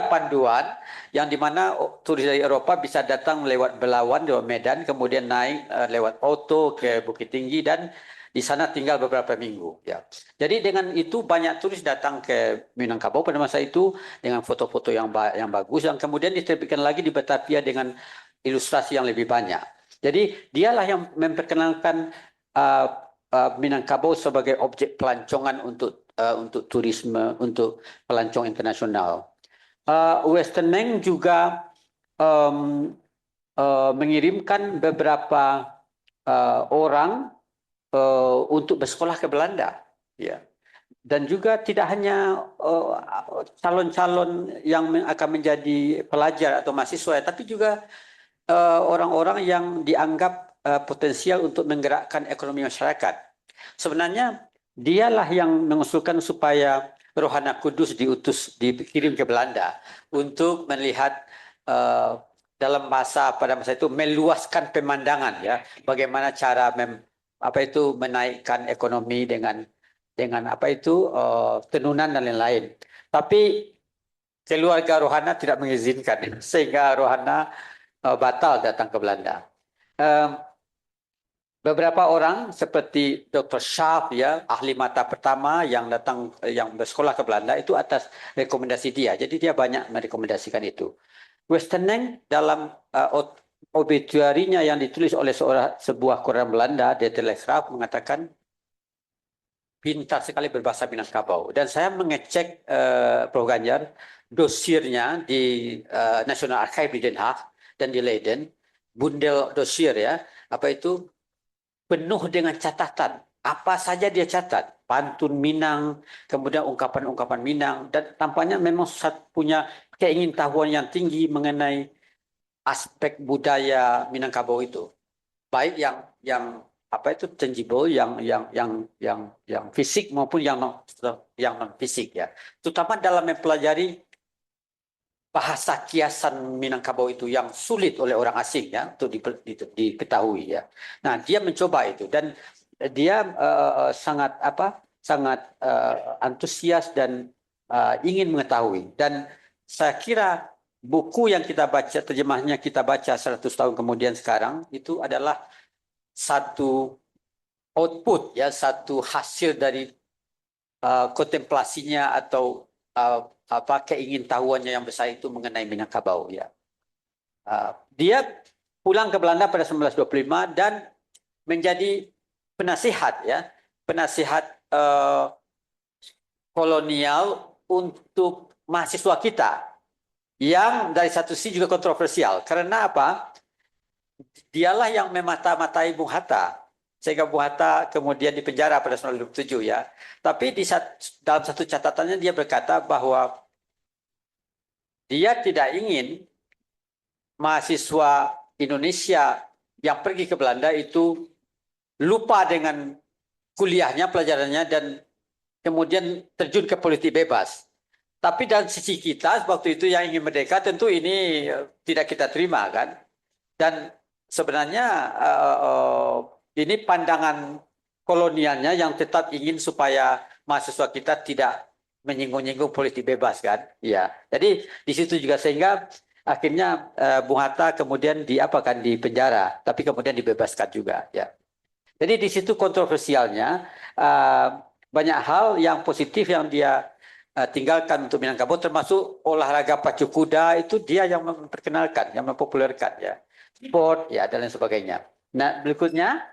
panduan yang dimana turis dari Eropa bisa datang lewat Belawan, lewat Medan, kemudian naik lewat Oto ke Bukit Tinggi dan di sana tinggal beberapa minggu ya. Jadi dengan itu banyak turis datang ke Minangkabau pada masa itu dengan foto-foto yang bagus, yang kemudian diterbitkan lagi di Batavia dengan ilustrasi yang lebih banyak. Jadi dialah yang memperkenalkan Minangkabau sebagai objek pelancongan untuk turisme, untuk pelancong internasional. Western Bank juga mengirimkan beberapa orang untuk bersekolah ke Belanda, ya. Dan juga tidak hanya calon-calon yang akan menjadi pelajar atau mahasiswa, tapi juga orang-orang yang dianggap potensial untuk menggerakkan ekonomi masyarakat. Sebenarnya dialah yang mengusulkan supaya Rohana Kudus dikirim ke Belanda untuk melihat dalam pada masa itu meluaskan pemandangan, ya, bagaimana cara menaikkan ekonomi dengan tenunan dan lain-lain. Tapi keluarga Rohana tidak mengizinkan, sehingga Rohana batal datang ke Belanda. Beberapa orang seperti Dr. Schaaf, ya, ahli mata pertama yang bersekolah ke Belanda itu atas rekomendasi dia. Jadi dia banyak merekomendasikan itu. Western Bank dalam obituarinya yang ditulis oleh sebuah koran Belanda, The Telegraaf, mengatakan pintar sekali berbahasa Minangkabau. Dan saya mengecek Prof. Ganjar dosiernya di National Archive di Den Haag dan di Leiden, bundel dosier, ya, penuh dengan catatan. Apa saja dia catat, pantun Minang, kemudian ungkapan-ungkapan Minang, dan tampaknya memang punya keingintahuan yang tinggi mengenai aspek budaya Minangkabau itu, baik yang tangible, yang fisik maupun yang non fisik, ya. Terutama dalam mempelajari bahasa kiasan Minangkabau itu yang sulit oleh orang asing, ya, untuk diketahui, ya. Nah, dia mencoba itu dan dia sangat antusias dan ingin mengetahui. Dan saya kira buku yang kita baca, terjemahnya kita baca 100 tahun kemudian sekarang, itu adalah satu output, ya, satu hasil dari kontemplasinya atau keingintahuannya yang besar itu mengenai Minangkabau, ya. Dia pulang ke Belanda pada 1925 dan menjadi penasihat, ya, penasihat kolonial untuk mahasiswa kita, yang dari satu sisi juga kontroversial. Karena apa? Dialah yang memata-matai Bung Hatta, sehingga Bung Hatta kemudian dipenjara pada 1927, ya. Tapi dalam satu catatannya dia berkata bahwa dia tidak ingin mahasiswa Indonesia yang pergi ke Belanda itu lupa dengan kuliahnya, pelajarannya, dan kemudian terjun ke politik bebas. Tapi dari sisi kita waktu itu yang ingin merdeka, tentu ini tidak kita terima, kan? Dan sebenarnya ini pandangan kolonialnya yang tetap ingin supaya mahasiswa kita tidak menyinggung-nyinggung politik bebas, kan? Ya. Jadi di situ juga, sehingga akhirnya Bung Hatta kemudian dipenjara, tapi kemudian dibebaskan juga, ya. Jadi di situ kontroversialnya, banyak hal yang positif yang dia tinggalkan untuk Minangkabau, termasuk olahraga pacu kuda, itu dia yang memperkenalkan, yang mempopulerkan, ya. Sport, ya, dan lain sebagainya. Nah, berikutnya,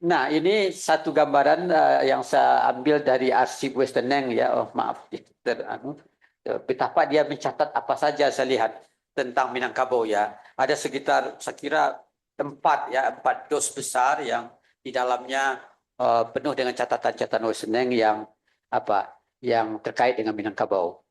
nah, ini satu gambaran yang saya ambil dari arsip Western Bank, ya. Oh, maaf, betapa dia mencatat apa saja saya lihat tentang Minangkabau, ya. Ada sekitar, saya kira 4 dos besar yang di dalamnya penuh dengan catatan-catatan Western Bank yang terkait dengan Minangkabau.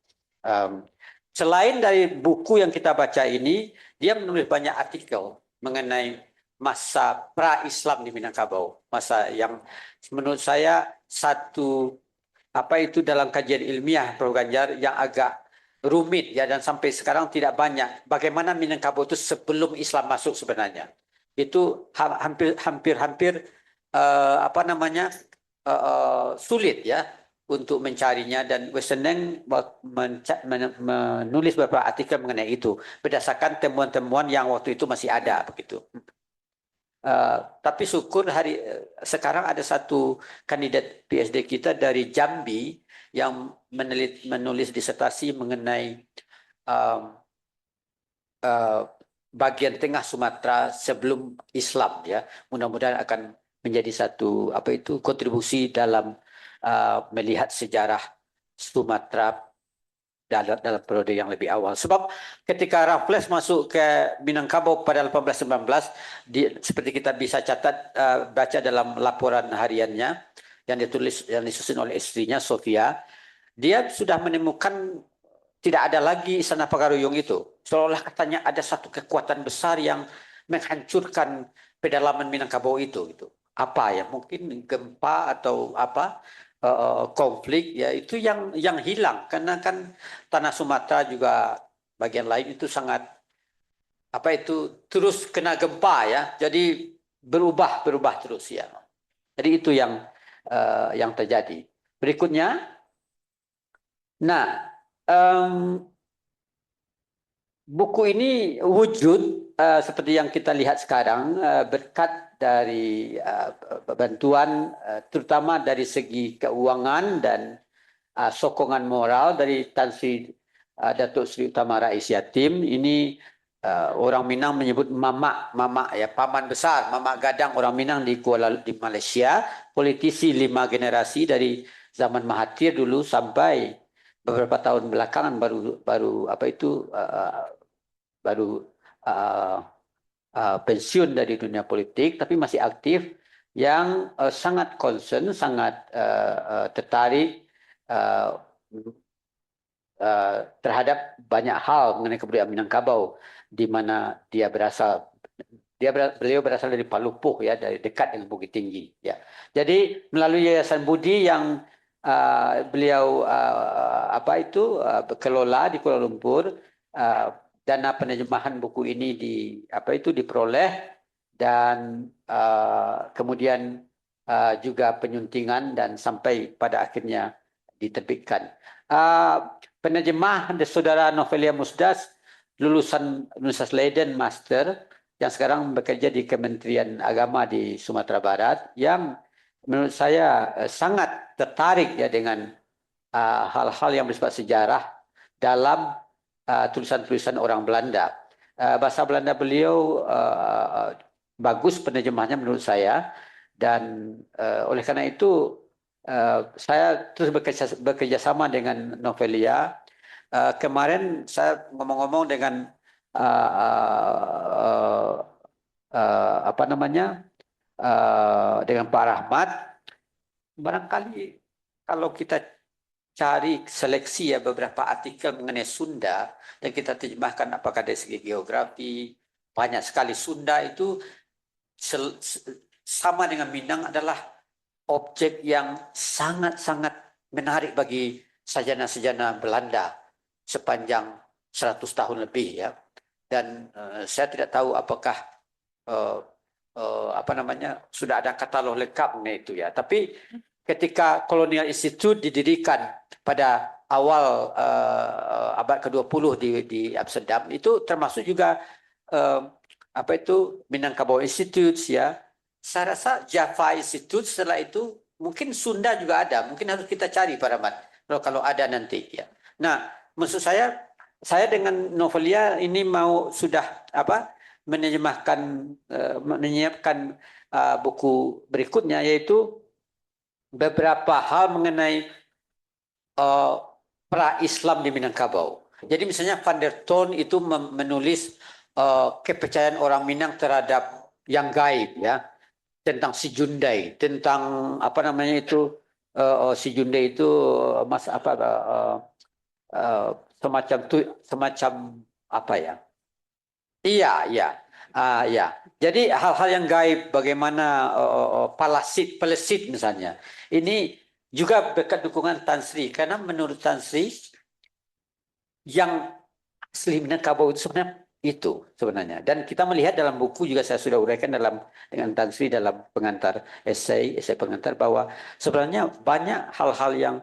Selain dari buku yang kita baca ini, dia menulis banyak artikel mengenai masa pra-Islam di Minangkabau, masa yang menurut saya dalam kajian ilmiah Prof. Ganjar yang agak rumit, ya, dan sampai sekarang tidak banyak. Bagaimana Minangkabau itu sebelum Islam masuk sebenarnya, itu hampir sulit, ya, untuk mencarinya. Dan Western Bank menulis beberapa artikel mengenai itu berdasarkan temuan-temuan yang waktu itu masih ada, begitu. Tapi syukur sekarang ada satu kandidat PhD kita dari Jambi yang menulis disertasi mengenai bagian tengah Sumatera sebelum Islam ya. Mudah-mudahan akan menjadi satu kontribusi dalam melihat sejarah Sumatera dalam periode yang lebih awal. Sebab ketika Raffles masuk ke Minangkabau pada 1819, seperti kita bisa catat baca dalam laporan hariannya yang disusun oleh istrinya Sofia, dia sudah menemukan tidak ada lagi Istana Pagaruyung itu. Seolah katanya ada satu kekuatan besar yang menghancurkan pedalaman Minangkabau itu. Apa ya? Mungkin gempa atau apa konflik ya itu yang hilang karena kan tanah Sumatera juga bagian lain itu sangat terus kena gempa ya. Jadi berubah terus ya. Jadi itu yang terjadi. Berikutnya, nah. Buku ini wujud seperti yang kita lihat sekarang berkat dari bantuan terutama dari segi keuangan dan sokongan moral dari Tan Sri Datuk Sri Utama Rais Yatim. Ini orang Minang menyebut mamak ya, paman besar, mamak gadang orang Minang di Malaysia, politisi 5 generasi dari zaman Mahathir dulu sampai beberapa tahun belakangan baru pensiun dari dunia politik, tapi masih aktif, yang sangat concern, sangat tertarik terhadap banyak hal mengenai kebudayaan Minangkabau, di mana beliau berasal dari Palupuh ya, dari dekat dengan Bukit Tinggi ya. Jadi melalui Yayasan Budi yang beliau kelola di Kuala Lumpur, dana penerjemahan buku ini diperoleh dan kemudian juga penyuntingan dan sampai pada akhirnya diterbitkan. Penerjemah saudara Novelia Musdas, lulusan Universitas Leiden Master, yang sekarang bekerja di Kementerian Agama di Sumatera Barat, yang menurut saya sangat tertarik ya dengan hal-hal yang bersifat sejarah dalam tulisan-tulisan orang Belanda. Bahasa Belanda beliau bagus penerjemahnya menurut saya, dan oleh karena itu saya terus bekerja sama dengan Novelia. Kemarin saya ngomong-ngomong dengan dengan Pak Rahmat, barangkali kalau kita cari seleksi ya beberapa artikel mengenai Sunda dan kita terjemahkan apakah dari segi geografi, banyak sekali Sunda itu sama dengan Minang adalah objek yang sangat-sangat menarik bagi sarjana-sarjana Belanda sepanjang 100 tahun lebih ya. Dan saya tidak tahu apakah sudah ada katalog lengkap mengenai itu ya. Tapi ketika Colonial Institute didirikan pada awal abad ke-20 di Amsterdam, itu termasuk juga Minangkabau Institute ya. Saya rasa Java Institute, setelah itu mungkin Sunda juga ada. Mungkin harus kita cari Pak Rahmat kalau ada nanti ya. Nah, maksud saya dengan Novelia ini sudah menyiapkan buku berikutnya, yaitu beberapa hal mengenai pra-Islam di Minangkabau. Jadi misalnya Van der Toorn itu menulis kepercayaan orang Minang terhadap yang gaib ya, tentang si Jundai, tentang si Jundai itu semacam apa ya? Iya. Jadi hal-hal yang gaib, bagaimana pelesit misalnya. Ini juga berkat dukungan Tan Sri, karena menurut Tan Sri yang asli Minangkabau itu sebenarnya. Dan kita melihat dalam buku juga saya sudah uraikan dengan Tan Sri dalam pengantar esai pengantar, bahwa sebenarnya banyak hal-hal yang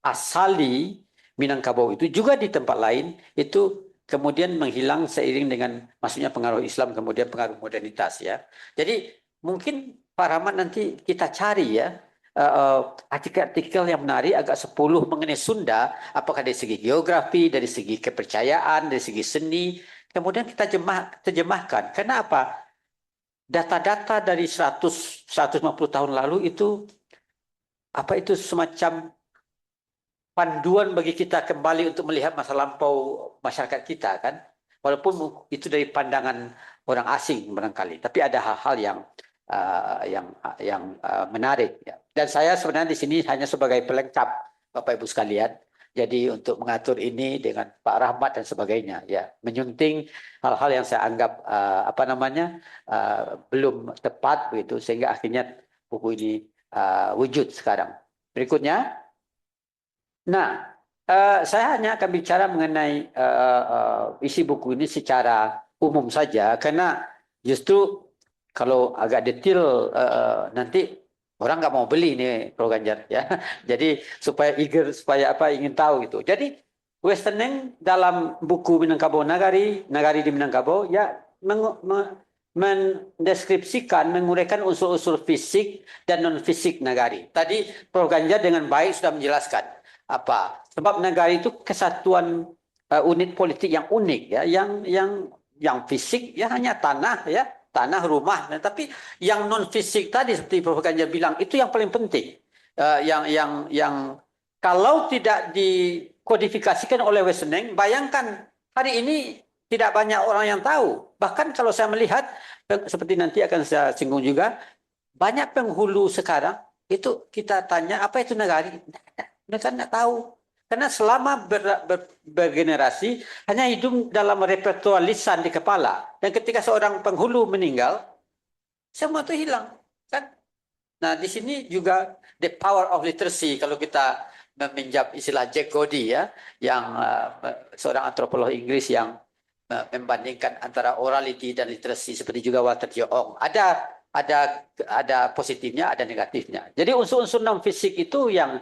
asali Minangkabau itu juga di tempat lain itu kemudian menghilang seiring dengan masuknya pengaruh Islam, kemudian pengaruh modernitas ya. Jadi mungkin Pak Rahmat nanti kita cari ya artikel-artikel yang menarik agak 10 mengenai Sunda, apakah dari segi geografi, dari segi kepercayaan, dari segi seni, kemudian kita terjemahkan. Kenapa? Data-data dari 150 tahun lalu itu semacam panduan bagi kita kembali untuk melihat masa lampau masyarakat kita, kan? Walaupun itu dari pandangan orang asing barangkali, tapi ada hal-hal yang menarik. Ya. Dan saya sebenarnya di sini hanya sebagai pelengkap, Bapak Ibu sekalian. Jadi untuk mengatur ini dengan Pak Rahmat dan sebagainya, ya, menyunting hal-hal yang saya anggap belum tepat begitu, sehingga akhirnya buku ini wujud sekarang. Berikutnya, nah, saya hanya akan bicara mengenai isi buku ini secara umum saja, karena justru kalau agak detail nanti orang nggak mau beli nih Pro Ganjar, ya. Jadi supaya ingin tahu gitu. Jadi Westerning dalam buku Minangkabau Nagari di Minangkabau, ya, mendeskripsikan, menguraikan unsur-unsur fisik dan non fisik nagari. Tadi Pro Ganjar dengan baik sudah menjelaskan apa sebab nagari itu kesatuan unit politik yang unik, ya, yang fisik ya hanya tanah, ya, tanah, rumah, tapi yang non fisik tadi seperti Prof. Ganjar bilang itu yang paling penting, yang kalau tidak dikodifikasikan oleh Westerning, bayangkan hari ini tidak banyak orang yang tahu. Bahkan kalau saya melihat seperti nanti akan saya singgung juga, banyak penghulu sekarang itu kita tanya apa itu nagari, mereka tidak tahu. Karena selama bergenerasi hanya hidup dalam repertoire lisan di kepala. Dan ketika seorang penghulu meninggal, semua itu hilang. Kan? Nah, di sini juga the power of literacy, kalau kita meminjam istilah Jack Gody, ya, yang seorang antropolog Inggris yang membandingkan antara orality dan literasi, seperti juga Walter Jeong. Ada positifnya, ada negatifnya. Jadi unsur-unsur non fisik itu yang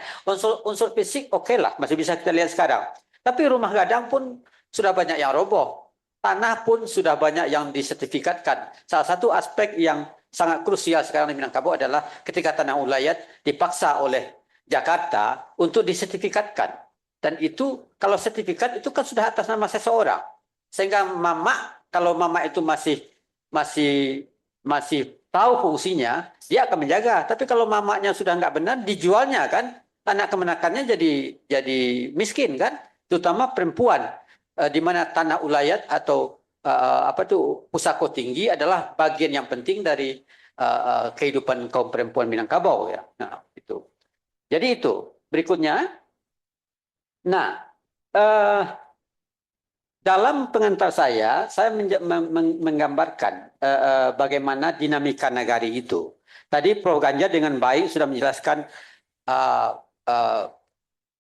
unsur fisik oke lah, masih bisa kita lihat sekarang. Tapi rumah gadang pun sudah banyak yang roboh. Tanah pun sudah banyak yang disertifikatkan. Salah satu aspek yang sangat krusial sekarang di Minangkabau adalah ketika tanah ulayat dipaksa oleh Jakarta untuk disertifikatkan. Dan itu kalau sertifikat itu kan sudah atas nama seseorang. Sehingga kalau mama itu masih tahu fungsinya, dia akan menjaga. Tapi kalau mamanya sudah nggak benar, dijualnya, kan, anak kemenakannya jadi miskin, kan, terutama perempuan, di mana tanah ulayat atau pusako tinggi adalah bagian yang penting dari kehidupan kaum perempuan Minangkabau, ya. Nah, itu. Jadi itu berikutnya. Nah, dalam pengantar saya menggambarkan bagaimana dinamika nagari itu. Tadi Prof. Ganjar dengan baik sudah menjelaskan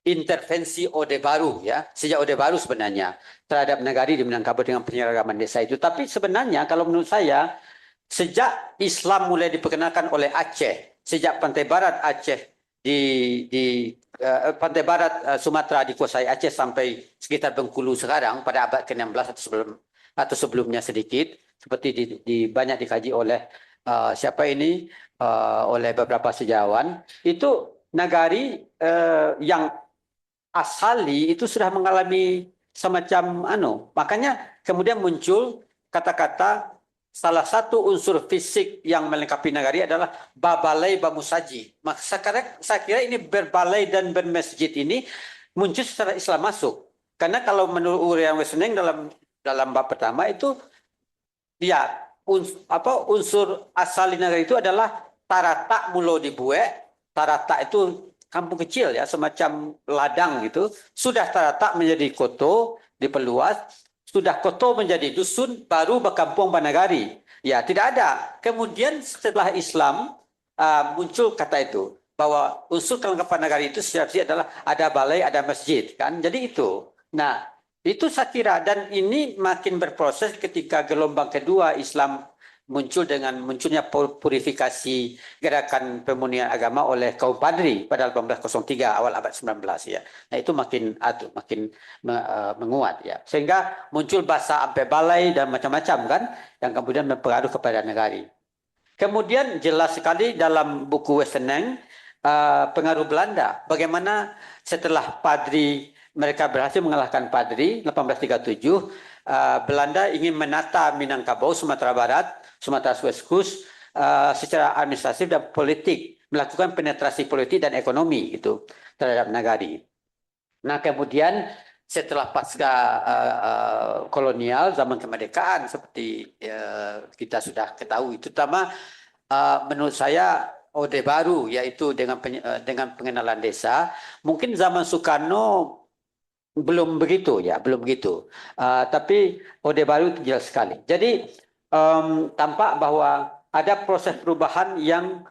intervensi Orde Baru, ya, sejak Orde Baru sebenarnya terhadap nagari di Minangkabau dengan penyeragaman desa itu. Tapi sebenarnya kalau menurut saya, sejak Islam mulai diperkenalkan oleh Aceh, sejak pantai barat Aceh pantai barat Sumatera dikuasai Aceh sampai sekitar Bengkulu sekarang pada abad ke-16 atau sebelumnya sedikit, seperti banyak dikaji oleh oleh beberapa sejarawan, itu nagari yang asali itu sudah mengalami semacam makanya kemudian muncul kata-kata. Salah satu unsur fisik yang melengkapi nagari adalah babalai bamusaji. Maka saya kira ini berbalai dan bermasjid ini muncul secara Islam masuk. Karena kalau menurut uraian Westerning dalam bab pertama itu, ya, unsur asal nagari itu adalah taratak mulo dibuat. Taratak itu kampung kecil, ya, semacam ladang gitu. Sudah taratak menjadi koto, diperluas. Sudah koto menjadi dusun, baru berkampung banagari. Ya, tidak ada. Kemudian setelah Islam muncul kata itu, bahwa unsur kelengkapan nagari itu sebenarnya adalah ada balai, ada masjid, kan? Jadi itu. Nah, itu saya kira, dan ini makin berproses ketika gelombang kedua Islam muncul dengan munculnya purifikasi gerakan pemurnian agama oleh kaum Padri pada 1803 awal abad 19, ya. Nah, itu makin menguat, ya. Sehingga muncul bahasa ampe balai dan macam-macam, kan, yang kemudian berpengaruh kepada nagari. Kemudian jelas sekali dalam buku Westerning pengaruh Belanda, bagaimana setelah Padri mereka berhasil mengalahkan Padri 1837. Belanda ingin menata Minangkabau, Sumatera Barat, Sumatera West Coast secara administratif dan politik, melakukan penetrasi politik dan ekonomi itu terhadap Nagari. Nah, kemudian setelah pasca kolonial, zaman kemerdekaan seperti kita sudah ketahui, terutama menurut saya Orde Baru, yaitu dengan pengenalan desa. Mungkin zaman Soekarno belum begitu ya, belum begitu. Tapi Orde Baru itu jelas sekali. Jadi tampak bahwa ada proses perubahan yang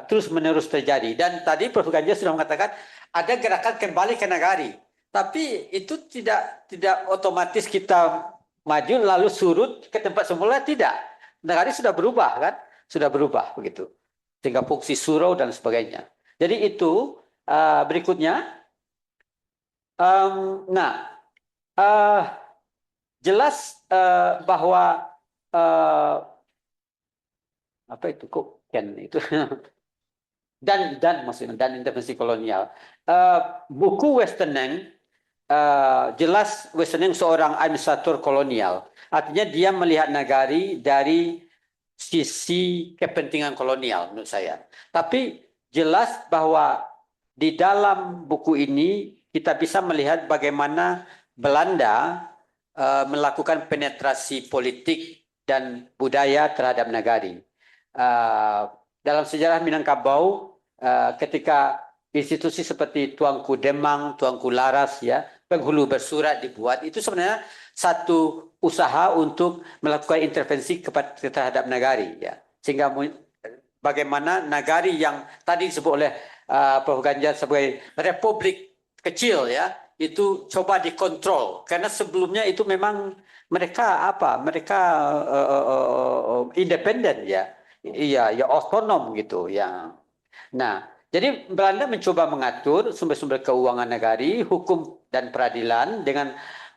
terus-menerus terjadi. Dan tadi Prof. Ganjar sudah mengatakan ada gerakan kembali ke Nagari. Tapi itu tidak otomatis kita maju lalu surut ke tempat semula, tidak. Nagari sudah berubah kan? Sudah berubah begitu. Sehingga fungsi surau dan sebagainya. Jadi itu berikutnya. Jelas bahwa apa itu kok itu dan maksudnya dan intervensi kolonial. Buku Westeneng jelas Westeneng seorang administrator kolonial. Artinya dia melihat Nagari dari sisi kepentingan kolonial menurut saya. Tapi jelas bahwa di dalam buku ini kita bisa melihat bagaimana Belanda melakukan penetrasi politik dan budaya terhadap Nagari. Dalam sejarah Minangkabau, ketika institusi seperti Tuanku Demang, Tuanku Laras, ya, penghulu bersurat dibuat, itu sebenarnya satu usaha untuk melakukan intervensi terhadap Nagari, ya. Sehingga bagaimana Nagari yang tadi disebut oleh Prof. Ganjar sebagai republik kecil, ya, itu coba dikontrol karena sebelumnya itu memang mereka independen, ya, ya otonom gitu, ya. Nah, jadi Belanda mencoba mengatur sumber-sumber keuangan Nagari, hukum dan peradilan dengan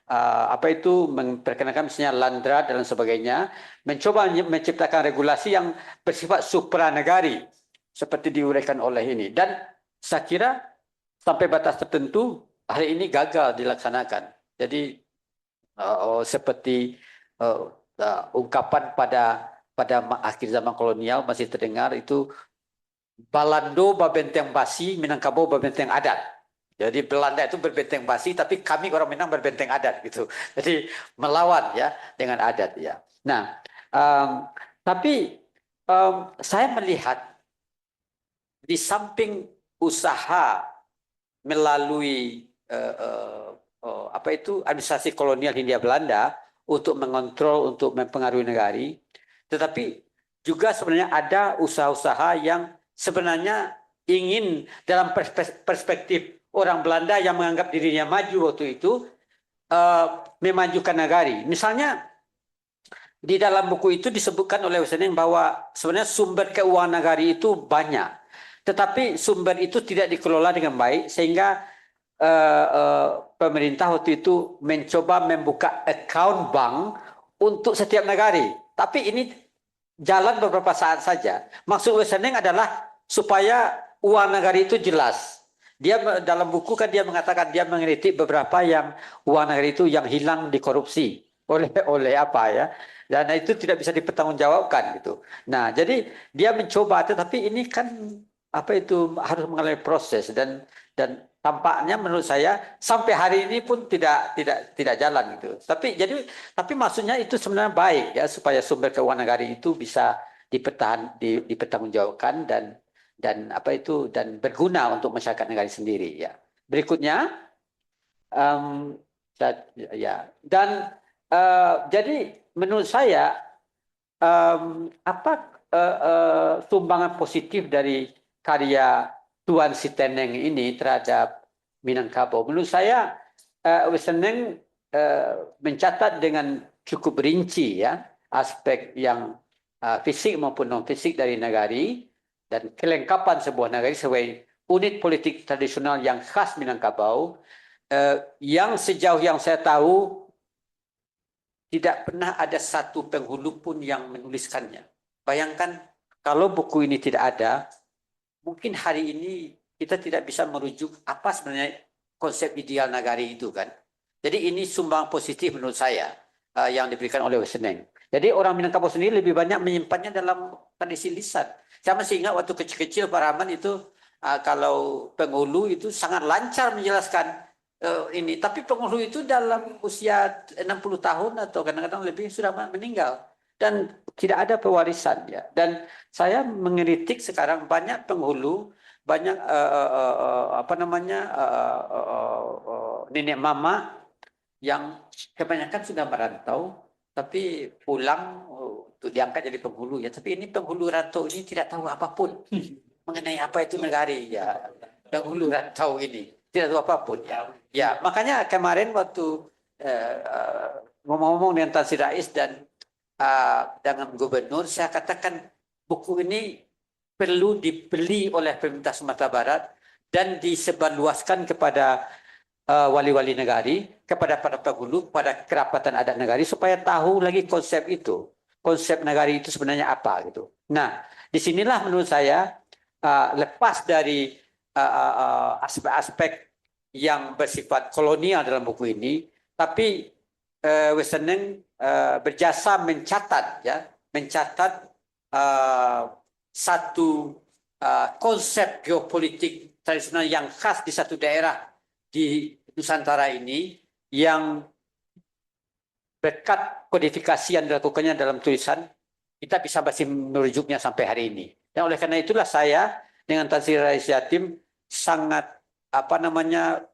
memperkenalkan misalnya Landrat dan sebagainya, mencoba menciptakan regulasi yang bersifat supranagari seperti diuraikan oleh ini, dan saya kira sampai batas tertentu hari ini gagal dilaksanakan. Jadi seperti ungkapan pada akhir zaman kolonial masih terdengar itu, Balando babenteng basi, Minangkabau babenteng adat. Jadi Belanda itu berbenteng basi, tapi kami orang Minang berbenteng adat gitu. Jadi melawan, ya, dengan adat, ya. Nah, tapi saya melihat di samping usaha melalui administrasi kolonial Hindia Belanda untuk mengontrol, untuk mempengaruhi Nagari, tetapi juga sebenarnya ada usaha-usaha yang sebenarnya ingin dalam perspektif orang Belanda yang menganggap dirinya maju waktu itu memajukan Nagari. Misalnya di dalam buku itu disebutkan oleh Westeneng bahwa sebenarnya sumber keuangan Nagari itu banyak. Tetapi sumber itu tidak dikelola dengan baik, sehingga pemerintah waktu itu mencoba membuka account bank untuk setiap Nagari. Tapi ini jalan beberapa saat saja. Maksud Westeneng adalah supaya uang Nagari itu jelas. Dia dalam buku kan dia mengatakan dia mengkritik beberapa yang uang Nagari itu yang hilang dikorupsi oleh apa, ya. Dan itu tidak bisa dipertanggungjawabkan gitu. Nah, jadi dia mencoba, tetapi ini kan harus mengalami proses, dan tampaknya menurut saya sampai hari ini pun tidak jalan gitu. Tapi maksudnya itu sebenarnya baik, ya, supaya sumber keuangan Nagari itu bisa dipertanggungjawabkan dan berguna untuk masyarakat Nagari sendiri, ya. Berikutnya jadi menurut saya sumbangan positif dari karya Tuan Siteneng ini terhadap Minangkabau, menurut saya Westeneng mencatat dengan cukup rinci, ya, aspek yang fisik maupun non fisik dari Nagari dan kelengkapan sebuah Nagari sebagai unit politik tradisional yang khas Minangkabau, yang sejauh yang saya tahu tidak pernah ada satu penghulu pun yang menuliskannya. Bayangkan kalau buku ini tidak ada, mungkin hari ini kita tidak bisa merujuk apa sebenarnya konsep ideal nagari itu kan. Jadi ini sumbang positif menurut saya yang diberikan oleh Weseneng. Jadi orang Minangkabau sendiri lebih banyak menyimpannya dalam tradisi lisan. Saya masih ingat waktu kecil-kecil Pak Rahman itu kalau penghulu itu sangat lancar menjelaskan ini. Tapi penghulu itu dalam usia 60 tahun atau kadang-kadang lebih sudah meninggal. Dan tidak ada pewarisan ya. Dan saya mengeritik sekarang banyak penghulu, banyak nenek mama yang kebanyakan sudah merantau, tapi pulang untuk diangkat jadi penghulu ya. Tapi ini penghulu rantau ini tidak tahu apapun mengenai apa itu nagari ya. Penghulu rantau ini tidak tahu apapun ya. Ya makanya kemarin waktu ngomong-ngomong dengan Tan Sri Rais dan dengan gubernur, saya katakan buku ini perlu dibeli oleh pemerintah Sumatera Barat dan disebarluaskan kepada wali-wali negari, kepada para penghulu, kepada kerapatan adat negari supaya tahu lagi konsep itu. Konsep negari itu sebenarnya apa gitu. Nah, disinilah menurut saya lepas dari aspek-aspek yang bersifat kolonial dalam buku ini, tapi Weseneng berjasa mencatat ya, mencatat satu konsep geopolitik tradisional yang khas di satu daerah di Nusantara ini yang berkat kodifikasi yang dilakukannya dalam tulisan, kita bisa masih merujuknya sampai hari ini. Dan oleh karena itulah saya dengan Tan Sri Rais Yatim sangat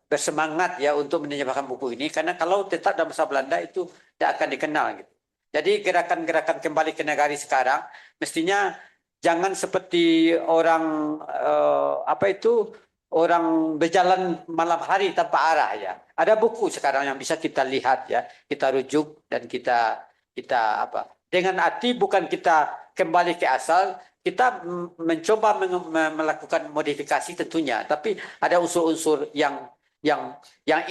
bersemangat ya untuk menerjemahkan buku ini, karena kalau tetap dalam bahasa Belanda itu tidak akan dikenal gitu. Jadi gerakan-gerakan kembali ke nagari sekarang mestinya jangan seperti orang orang berjalan malam hari tanpa arah ya. Ada buku sekarang yang bisa kita lihat ya, kita rujuk dan kita dengan arti bukan kita kembali ke asal, kita mencoba melakukan modifikasi tentunya, tapi ada unsur-unsur yang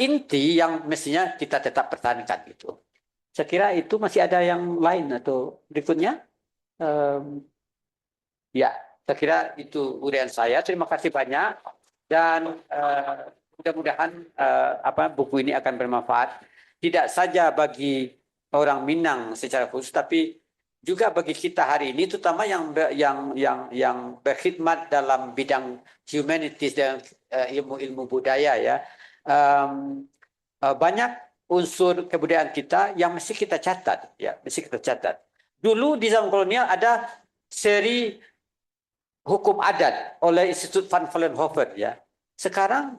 inti yang mestinya kita tetap pertahankan gitu. Saya kira itu masih ada yang lain atau berikutnya. Ya, saya kira itu urian saya. Terima kasih banyak dan mudah-mudahan buku ini akan bermanfaat tidak saja bagi orang Minang secara khusus, tapi juga bagi kita hari ini, terutama yang berkhidmat dalam bidang humanities dan ilmu-ilmu budaya ya. Banyak unsur kebudayaan kita yang mesti kita catat ya, mesti kita catat. Dulu di zaman kolonial ada seri hukum adat oleh Institut Van Vollenhoven ya. Sekarang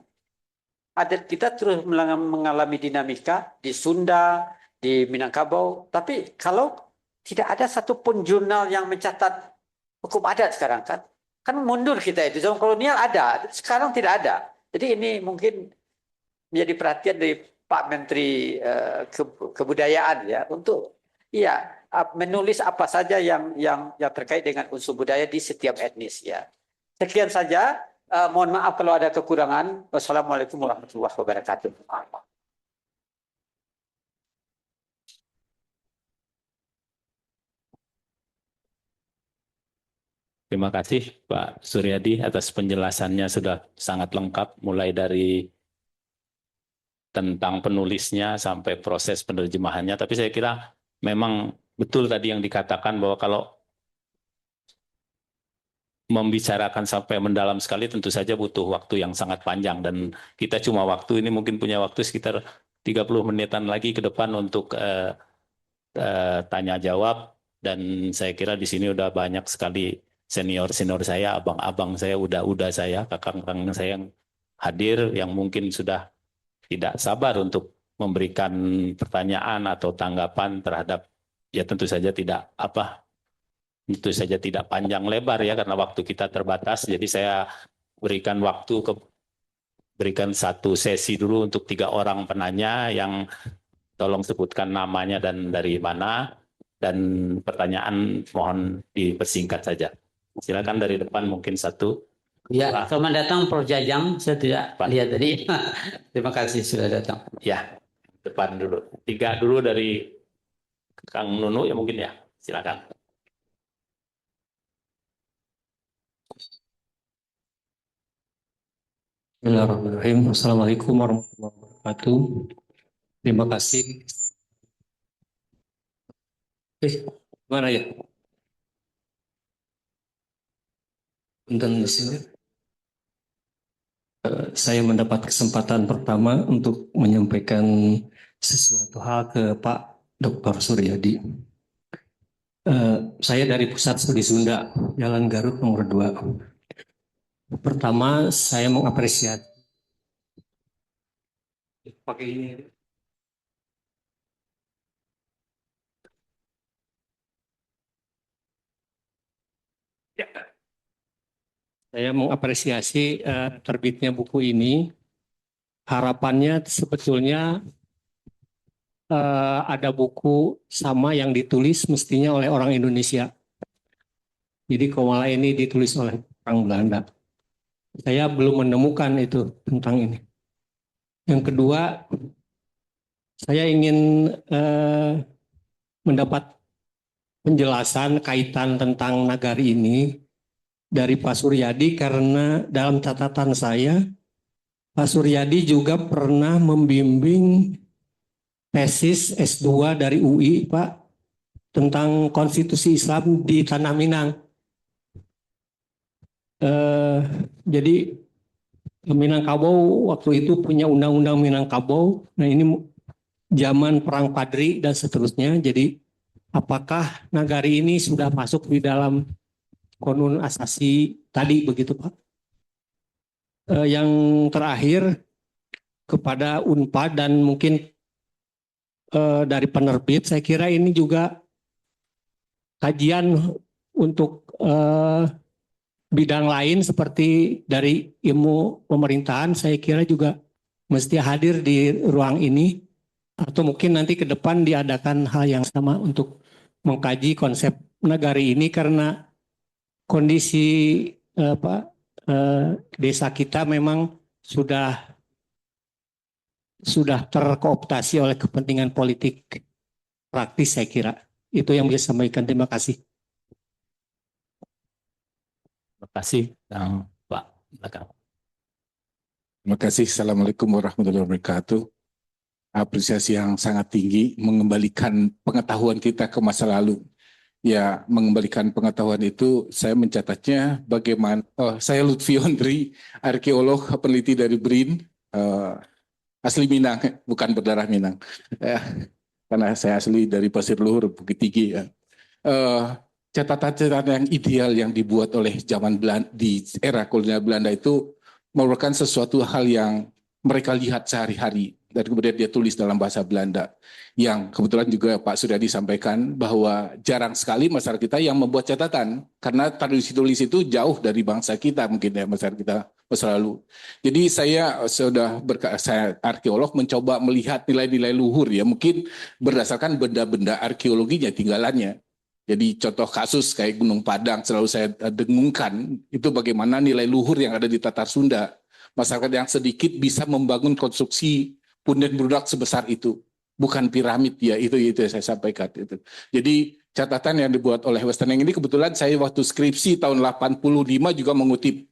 adat kita terus mengalami dinamika di Sunda, di Minangkabau, tapi kalau tidak ada satupun jurnal yang mencatat hukum adat sekarang kan mundur kita itu. Zaman kolonial ada, sekarang tidak ada. Jadi ini mungkin menjadi perhatian dari Pak Menteri Kebudayaan ya untuk menulis apa saja yang terkait dengan unsur budaya di setiap etnis ya. Sekian saja. Mohon maaf kalau ada kekurangan. Wassalamualaikum warahmatullahi wabarakatuh. Terima kasih Pak Suryadi atas penjelasannya, sudah sangat lengkap mulai dari tentang penulisnya sampai proses penerjemahannya. Tapi saya kira memang betul tadi yang dikatakan bahwa kalau membicarakan sampai mendalam sekali tentu saja butuh waktu yang sangat panjang, dan kita cuma waktu ini mungkin punya waktu sekitar 30 menitan lagi ke depan untuk tanya jawab, dan saya kira di sini udah banyak sekali senior saya, abang-abang saya, udah saya, kakang-kakang saya yang hadir yang mungkin sudah tidak sabar untuk memberikan pertanyaan atau tanggapan terhadap tentu saja tidak panjang lebar ya karena waktu kita terbatas. Jadi saya berikan satu sesi dulu untuk 3 orang penanya yang tolong sebutkan namanya dan dari mana, dan pertanyaan mohon dipersingkat saja. Silakan dari depan mungkin satu. Ya, selamat datang Prof. Jajang. Saya tidak lihat tadi. Terima kasih sudah datang. Ya, depan dulu. 3 dulu dari Kang Nunu ya mungkin ya. Silakan. Bismillahirrahmanirrahim. Assalamualaikum warahmatullahi wabarakatuh. Terima kasih. Mana ya? Bentar di sini. Saya mendapat kesempatan pertama untuk menyampaikan sesuatu hal ke Pak Dr. Suryadi. Saya dari Pusat Studi Sunda, Jalan Garut nomor 2. Pertama, saya mengapresiasi pakai ini. Saya mengapresiasi terbitnya buku ini. Harapannya sebetulnya ada buku sama yang ditulis mestinya oleh orang Indonesia. Jadi kalau malah ini ditulis oleh orang Belanda. Saya belum menemukan itu tentang ini. Yang kedua, saya ingin mendapat penjelasan kaitan tentang nagari ini dari Pak Suryadi, karena dalam catatan saya, Pak Suryadi juga pernah membimbing tesis S2 dari UI, Pak, tentang konstitusi Islam di Tanah Minang. Jadi Minangkabau waktu itu punya undang-undang Minangkabau. Nah ini zaman Perang Padri dan seterusnya. Jadi apakah nagari ini sudah masuk di dalam konun asasi tadi begitu Pak? Yang terakhir kepada Unpad dan mungkin dari penerbit, saya kira ini juga kajian untuk bidang lain seperti dari ilmu pemerintahan, saya kira juga mesti hadir di ruang ini, atau mungkin nanti ke depan diadakan hal yang sama untuk mengkaji konsep nagari ini, karena kondisi desa kita memang sudah terkooptasi oleh kepentingan politik praktis, saya kira. Itu yang bisa saya sampaikan. Terima kasih. Terima kasih, Pak. Belakang. Terima kasih. Assalamualaikum warahmatullahi wabarakatuh. Apresiasi yang sangat tinggi mengembalikan pengetahuan kita ke masa lalu. Ya, mengembalikan pengetahuan itu saya mencatatnya bagaimana. Saya Lutfi Ondri, arkeolog peneliti dari BRIN, asli Minang, bukan berdarah Minang. Karena saya asli dari Pasir Luhur, Bukit Tinggi. Ya. Catatan-catatan yang ideal yang dibuat oleh zaman Belanda, di era kolonial Belanda itu merupakan sesuatu hal yang mereka lihat sehari-hari dan kemudian dia tulis dalam bahasa Belanda, yang kebetulan juga Pak Suryadi sampaikan bahwa jarang sekali masyarakat kita yang membuat catatan karena tradisi tulis itu jauh dari bangsa kita, mungkin ya masyarakat kita masa lalu. Jadi saya arkeolog mencoba melihat nilai-nilai luhur ya, mungkin berdasarkan benda-benda arkeologinya, tinggalannya. Jadi contoh kasus kayak Gunung Padang selalu saya dengungkan itu bagaimana nilai luhur yang ada di Tatar Sunda. Masyarakat yang sedikit bisa membangun konstruksi punden berudak sebesar itu. Bukan piramid ya, itu yang saya sampaikan. Itu. Jadi catatan yang dibuat oleh Westeneng ini kebetulan saya waktu skripsi tahun 85 juga mengutip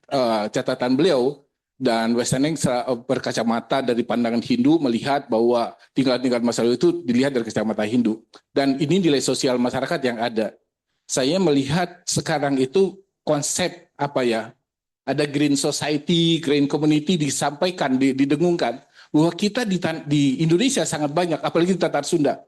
catatan beliau. Dan Westeneng berkacamata dari pandangan Hindu melihat bahwa tinggal-tinggal masa lalu itu dilihat dari kacamata Hindu. Dan ini nilai sosial masyarakat yang ada. Saya melihat sekarang itu konsep apa ya, ada green society, green community disampaikan, didengungkan. Bahwa kita di Indonesia sangat banyak, apalagi di Tatar Sunda.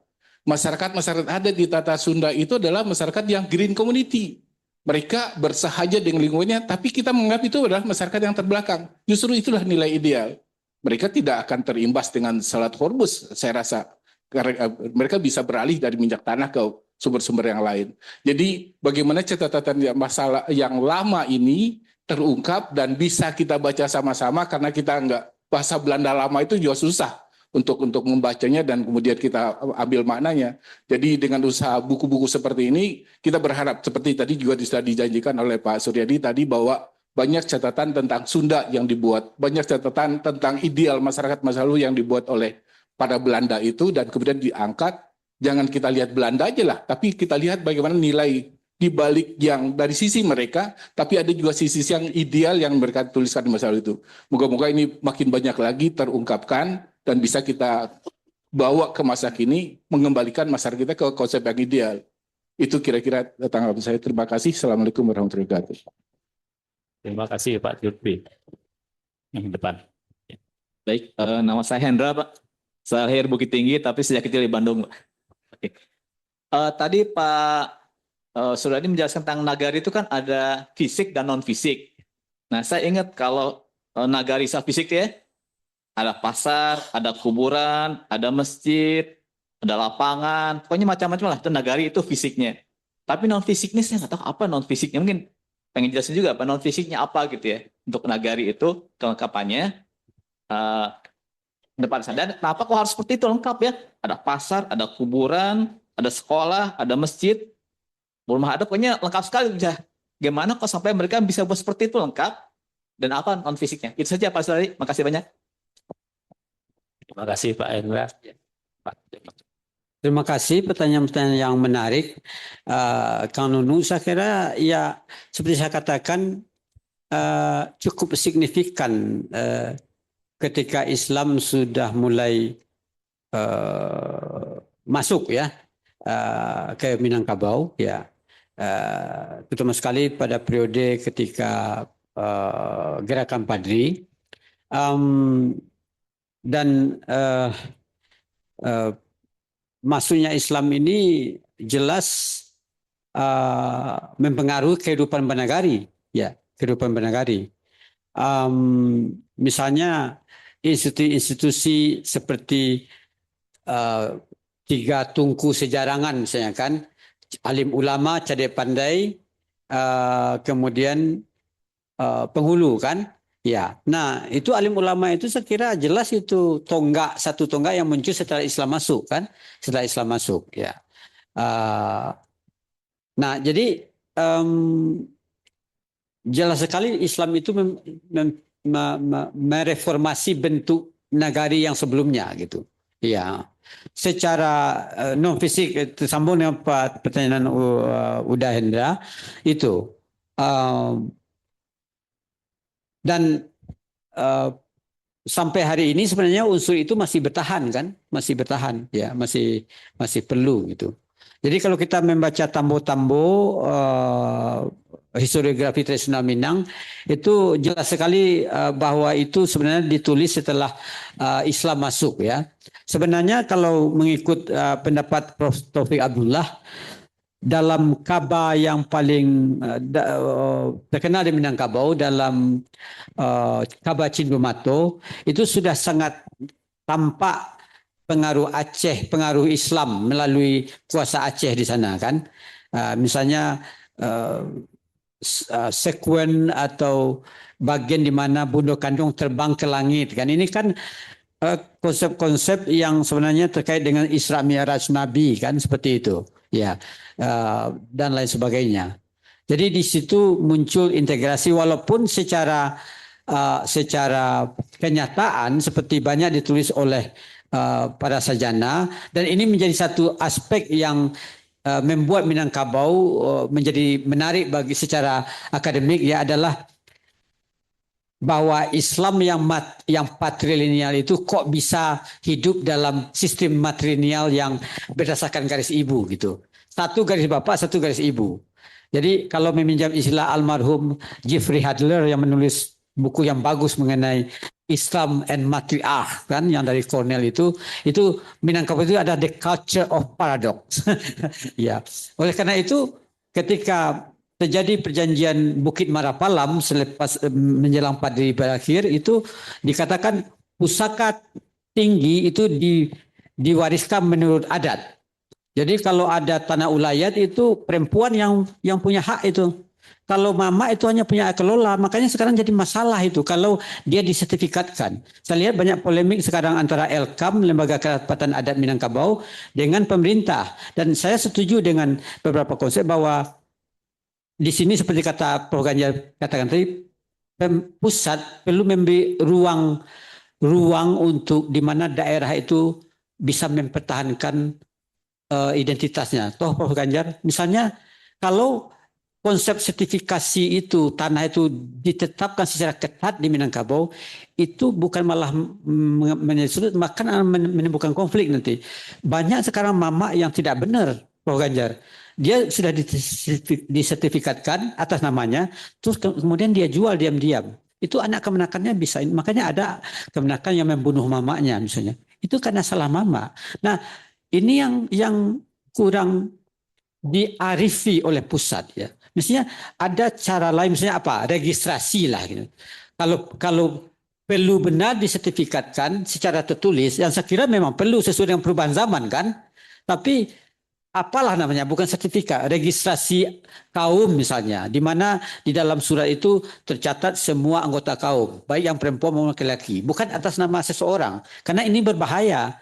Masyarakat ada di Tatar Sunda itu adalah masyarakat yang green community. Mereka bersahaja dengan lingkungannya, tapi kita menganggap itu adalah masyarakat yang terbelakang. Justru itulah nilai ideal. Mereka tidak akan terimbas dengan salat Hormuz, saya rasa. Karena mereka bisa beralih dari minyak tanah ke sumber-sumber yang lain. Jadi bagaimana catatan masalah yang lama ini terungkap dan bisa kita baca sama-sama, karena kita enggak, bahasa Belanda lama itu juga susah untuk membacanya dan kemudian kita ambil maknanya. Jadi dengan usaha buku-buku seperti ini, kita berharap seperti tadi juga sudah dijanjikan oleh Pak Suryadi tadi bahwa banyak catatan tentang Sunda yang dibuat, banyak catatan tentang ideal masyarakat masa lalu yang dibuat oleh para Belanda itu dan kemudian diangkat. Jangan kita lihat Belanda aja lah, tapi kita lihat bagaimana nilai di balik yang dari sisi mereka, tapi ada juga sisi yang ideal yang mereka tuliskan di masa lalu itu. Moga-moga ini makin banyak lagi terungkapkan dan bisa kita bawa ke masa kini, mengembalikan masyarakat kita ke konsep yang ideal. Itu kira-kira tanggapan saya. Terima kasih. Assalamualaikum warahmatullahi wabarakatuh. Terima kasih Pak Lutfi. Yang depan. Baik, nama saya Hendra, Pak. Saya lahir Bukit Tinggi, tapi sejak kecil di Bandung, Pak. Oke. Tadi Pak Suryadi menjelaskan tentang nagari itu kan ada fisik dan non-fisik. Nah, saya ingat kalau nagari secara fisik ya, ada pasar, ada kuburan, ada masjid, ada lapangan, pokoknya macam-macam lah. Itu nagari itu fisiknya. Tapi non-fisiknya saya nggak tahu apa non-fisiknya. Mungkin pengen jelasin juga apa non-fisiknya apa gitu ya. Untuk nagari itu kelengkapannya. Depan sana. Dan kenapa kok harus seperti itu lengkap ya? Ada pasar, ada kuburan, ada sekolah, ada masjid, rumah ada, pokoknya lengkap sekali. Gimana kok sampai mereka bisa buat seperti itu lengkap? Dan apa non fisiknya? Itu saja Pak Suryadi. Makasih banyak. Terima kasih Pak Hendra. Pak. Terima kasih pertanyaan-pertanyaan yang menarik. Kang Nunu, saya kira ya seperti saya katakan cukup signifikan ketika Islam sudah mulai masuk ya ke Minangkabau ya, terutama sekali pada periode ketika gerakan Padri, dan masuknya Islam ini jelas mempengaruhi kehidupan bernagari ya, kehidupan bernagari. Misalnya institusi-institusi seperti tiga tungku sejarangan misalnya kan, alim ulama, cadai pandai, kemudian penghulu kan, ya. Nah itu alim ulama itu saya kira jelas itu satu tonggak yang muncul setelah Islam masuk kan, setelah Islam masuk ya. Nah jadi jelas sekali Islam itu mereformasi bentuk nagari yang sebelumnya gitu. Ya, secara non fisik tersambung dengan pertanyaan Uda Hendra itu, dan sampai hari ini sebenarnya unsur itu masih bertahan kan, masih bertahan ya, masih perlu gitu. Jadi kalau kita membaca tambo-tambo historiografi tradisional Minang, itu jelas sekali bahwa itu sebenarnya ditulis setelah Islam masuk ya. Sebenarnya kalau mengikut pendapat Prof. Taufik Abdullah, dalam kaba yang paling terkenal di Minangkabau, dalam kaba Cindumato, itu sudah sangat tampak pengaruh Aceh, pengaruh Islam melalui kuasa Aceh di sana kan. Misalnya sekuen atau bagian di mana Bundo Kandung terbang ke langit kan. Ini kan konsep-konsep yang sebenarnya terkait dengan Isra Mi'raj Nabi kan, seperti itu. Ya. Dan lain sebagainya. Jadi di situ muncul integrasi walaupun secara kenyataan seperti banyak ditulis oleh para sarjana, dan ini menjadi satu aspek yang membuat Minangkabau menjadi menarik bagi secara akademik ya, adalah bahwa Islam yang patrilineal itu kok bisa hidup dalam sistem matrilineal yang berdasarkan garis ibu gitu. Satu garis bapak, satu garis ibu. Jadi kalau meminjam istilah almarhum Jeffrey Hadler yang menulis buku yang bagus mengenai Islam and Matriarch kan, yang dari Cornell itu Minangkabau itu ada the culture of paradox. Ya, oleh karena itu ketika terjadi perjanjian Bukit Marapalam selepas menjelang Padri berakhir, itu dikatakan pusaka tinggi itu diwariskan menurut adat. Jadi kalau ada tanah ulayat itu perempuan yang punya hak itu. Kalau mama itu hanya punya kelola, makanya sekarang jadi masalah itu kalau dia disertifikatkan. Saya lihat banyak polemik sekarang antara Elkam, Lembaga Kerapatan Adat Minangkabau, dengan pemerintah. Dan saya setuju dengan beberapa konsep bahwa di sini seperti kata Prof. Ganjar katakan tadi, pusat perlu memberi ruang untuk di mana daerah itu bisa mempertahankan identitasnya. Toh Prof. Ganjar, misalnya kalau konsep sertifikasi itu, tanah itu ditetapkan secara ketat di Minangkabau, itu bukan malah menyulut, bahkan menimbulkan konflik nanti. Banyak sekarang mama yang tidak benar, Prof. Ganjar. Dia sudah disertifikatkan atas namanya, terus kemudian dia jual diam-diam. Itu anak kemenakannya bisa, makanya ada kemenakan yang membunuh mamanya misalnya. Itu karena salah mama. Nah, ini yang kurang diarifi oleh pusat ya. Misalnya ada cara lain, misalnya apa? Registrasi lah gitu. Kalau perlu benar disertifikatkan secara tertulis, yang saya kira memang perlu sesuai dengan perubahan zaman kan. Tapi apalah namanya, bukan sertifikat, registrasi kaum misalnya, di mana di dalam surat itu tercatat semua anggota kaum, baik yang perempuan maupun laki-laki, bukan atas nama seseorang, karena ini berbahaya.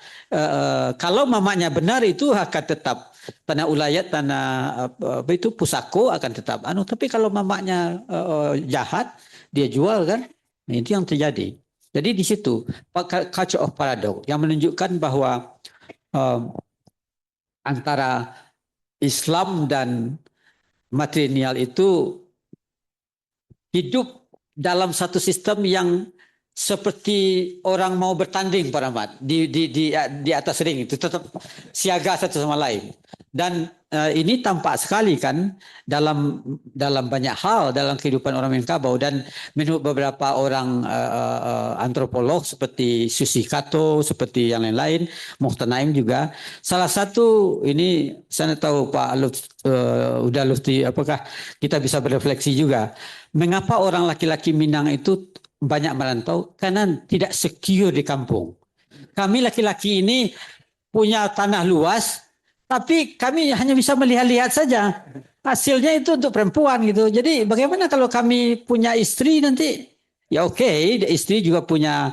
Kalau mamanya benar itu akan tetap tanah ulayat, tanah apa itu pusako akan tetap tapi kalau mamanya jahat, dia jual kan. Nah, itu yang terjadi. Jadi di situ culture of paradox yang menunjukkan bahwa antara Islam dan material itu hidup dalam satu sistem yang seperti orang mau bertanding, Pak Rahmat, di atas ring itu tetap siaga satu sama lain. Dan ini tampak sekali kan dalam banyak hal dalam kehidupan orang Minangkabau, dan menurut beberapa orang antropolog seperti Susi Kato, seperti yang lain-lain, Muhtar Naim juga. Salah satu ini saya tahu Pak udah Lutfi, apakah kita bisa berefleksi juga mengapa orang laki-laki Minang itu banyak merantau? Karena tidak secure di kampung. Kami laki-laki ini punya tanah luas, tapi kami hanya bisa melihat-lihat saja. Hasilnya itu untuk perempuan gitu. Jadi bagaimana kalau kami punya istri nanti? Ya oke, istri juga punya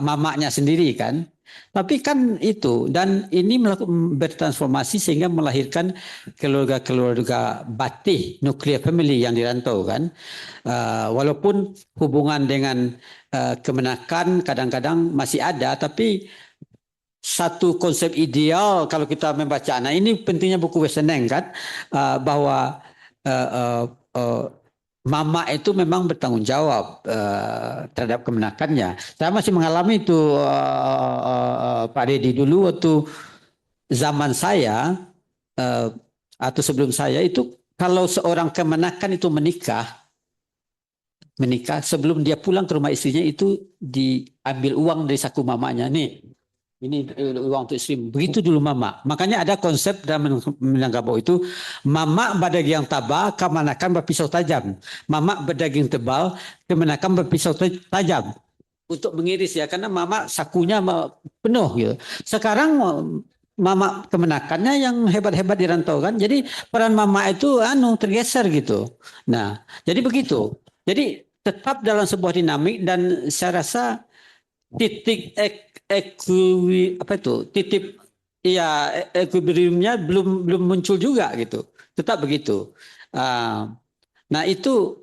mamanya sendiri kan. Tapi kan itu, dan ini bertransformasi sehingga melahirkan keluarga-keluarga batih, nuclear family yang dirantau kan. Walaupun hubungan dengan kemenakan kadang-kadang masih ada, tapi satu konsep ideal kalau kita membaca. Nah ini pentingnya buku Weseneng kan, bahwa mama itu memang bertanggung jawab terhadap kemenakannya. Saya masih mengalami itu Pak Deddy dulu waktu zaman saya atau sebelum saya itu, kalau seorang kemenakan itu menikah sebelum dia pulang ke rumah istrinya itu diambil uang dari saku mamanya. Nih, ini uang untuk istri. Begitu dulu mama. Makanya ada konsep dalam Minangkabau itu, mama berdaging tabah, kemenakan berpisau tajam. Mama berdaging tebal, kemenakan berpisau tajam. Untuk mengiris ya, karena mama sakunya penuh gitu. Sekarang mama kemenakannya yang hebat-hebat dirantau kan. Jadi peran mama itu tergeser gitu. Nah, jadi begitu. Jadi tetap dalam sebuah dinamik, dan saya rasa titik equilibriumnya belum muncul juga gitu. Tetap begitu. Nah itu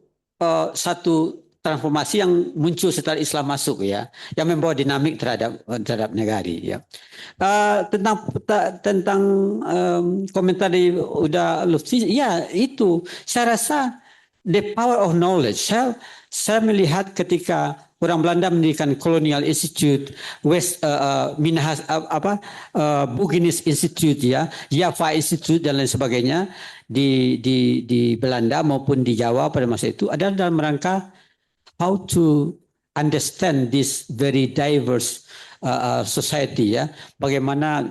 satu transformasi yang muncul setelah Islam masuk ya, yang membawa dinamik terhadap negari ya. Tentang komentar dari udah Lutfi, ya itu saya rasa the power of knowledge. Saya melihat ketika orang Belanda mendirikan Colonial Institute, Minahas Bugis Institute ya, Java Institute dan lain sebagainya di Belanda maupun di Jawa pada masa itu adalah dalam rangka how to understand this very diverse society ya, bagaimana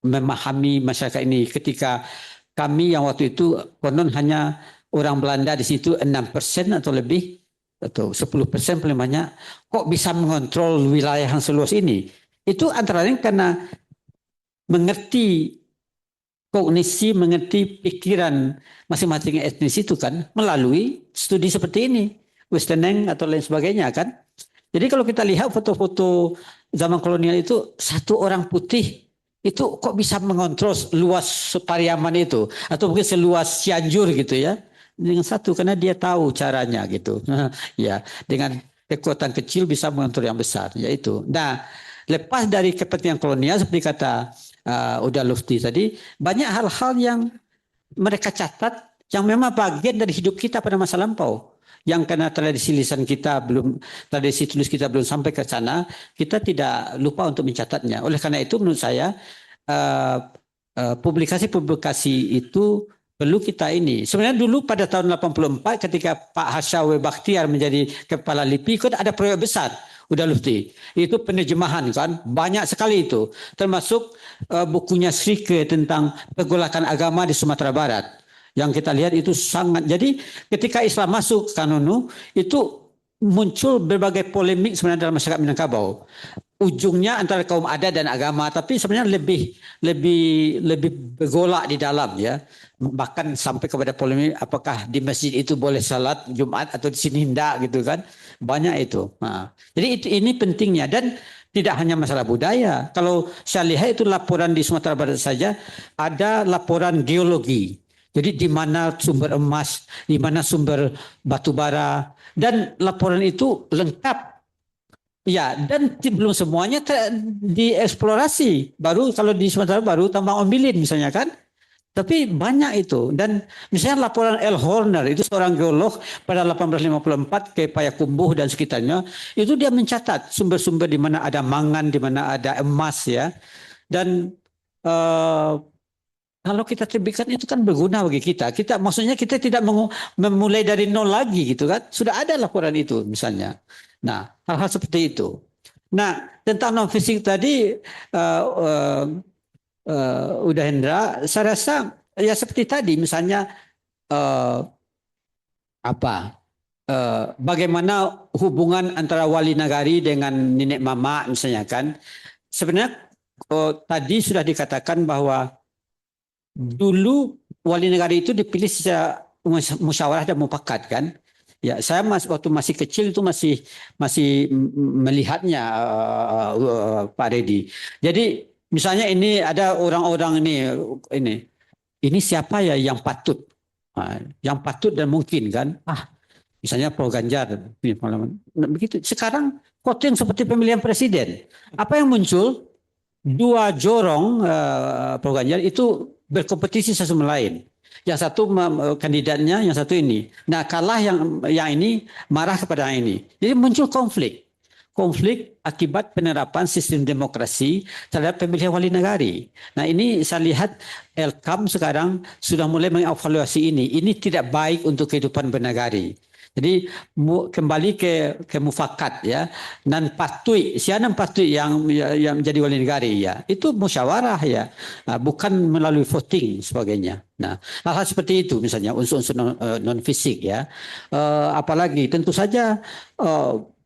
memahami masyarakat ini. Ketika kami yang waktu itu konon hanya orang Belanda di situ 6% atau lebih, atau 10% paling banyak, kok bisa mengontrol wilayah yang seluas ini? Itu antara lain karena mengerti kognisi, mengerti pikiran masing-masing etnis itu kan, melalui studi seperti ini, Westeneng atau lain sebagainya kan. Jadi kalau kita lihat foto-foto zaman kolonial itu, satu orang putih itu kok bisa mengontrol luas Pariaman itu, atau mungkin seluas Cianjur gitu ya, dengan satu, karena dia tahu caranya gitu. Ya, dengan kekuatan kecil bisa mengontrol yang besar, yaitu. Nah, lepas dari kepentingan kolonial seperti kata Uda Lutfi tadi, banyak hal-hal yang mereka catat yang memang bagian dari hidup kita pada masa lampau. Yang karena tradisi lisan kita belum, tradisi tulis kita belum sampai ke sana, kita tidak lupa untuk mencatatnya. Oleh karena itu menurut saya publikasi-publikasi itu perlu kita ini. Sebenarnya dulu pada tahun 84 ketika Pak Hasyawe Bakhtiar menjadi kepala LIPI, kan ada proyek besar udah Lutfi. Itu penerjemahan kan, banyak sekali itu. Termasuk bukunya Srike tentang pergolakan agama di Sumatera Barat. Yang kita lihat itu sangat. Jadi ketika Islam masuk Kanunu, itu muncul berbagai polemik sebenarnya dalam masyarakat Minangkabau. Ujungnya antara kaum adat dan agama, tapi sebenarnya lebih bergolak di dalam ya. Bahkan sampai kepada polemik apakah di masjid itu boleh salat Jumat atau di sini tidak gitu kan. Banyak itu. Nah, jadi ini pentingnya dan tidak hanya masalah budaya. Kalau saya lihat itu laporan di Sumatera Barat saja ada laporan geologi. Jadi di mana sumber emas, di mana sumber batu bara, dan laporan itu lengkap. Ya, dan belum semuanya dieksplorasi. Baru kalau di Sumatera baru tambang ombilin misalnya kan. Tapi banyak itu. Dan misalnya laporan L. Horner, itu seorang geolog pada 1854 ke Payakumbuh dan sekitarnya. Itu dia mencatat sumber-sumber di mana ada mangan, di mana ada emas ya. Dan kalau kita terbitkan itu kan berguna bagi kita. Maksudnya kita tidak memulai dari nol lagi gitu kan. Sudah ada laporan itu misalnya. Nah, hal-hal seperti itu. Nah, tentang non fisik tadi Uda Hendra, saya rasa ya seperti tadi misalnya bagaimana hubungan antara wali nagari dengan nenek mama misalnya kan. Sebenarnya tadi sudah dikatakan bahwa dulu wali negara itu dipilih secara musyawarah dan mufakat kan. Ya, saya waktu masih kecil itu masih melihatnya Pak Reddy. Jadi misalnya ini ada orang-orang ini siapa ya yang patut, dan mungkin kan. Misalnya Prof Ganjar, begitu. Sekarang voting seperti pemilihan presiden. Apa yang muncul? Dua jorong Prof Ganjar itu berkompetisi satu sama lain. Yang satu kandidatnya, yang satu ini. Nah, kalah yang ini marah kepada yang ini. Jadi muncul konflik. Konflik akibat penerapan sistem demokrasi terhadap pemilihan wali negari. Nah, ini saya lihat Elkam sekarang sudah mulai mengevaluasi ini. Ini tidak baik untuk kehidupan bernegari. Jadi kembali ke mufakat ya, nan patui yang menjadi wali negara ya, itu musyawarah ya, bukan melalui voting sebagainya. Nah, hal-hal seperti itu misalnya unsur-unsur non fisik ya, apalagi tentu saja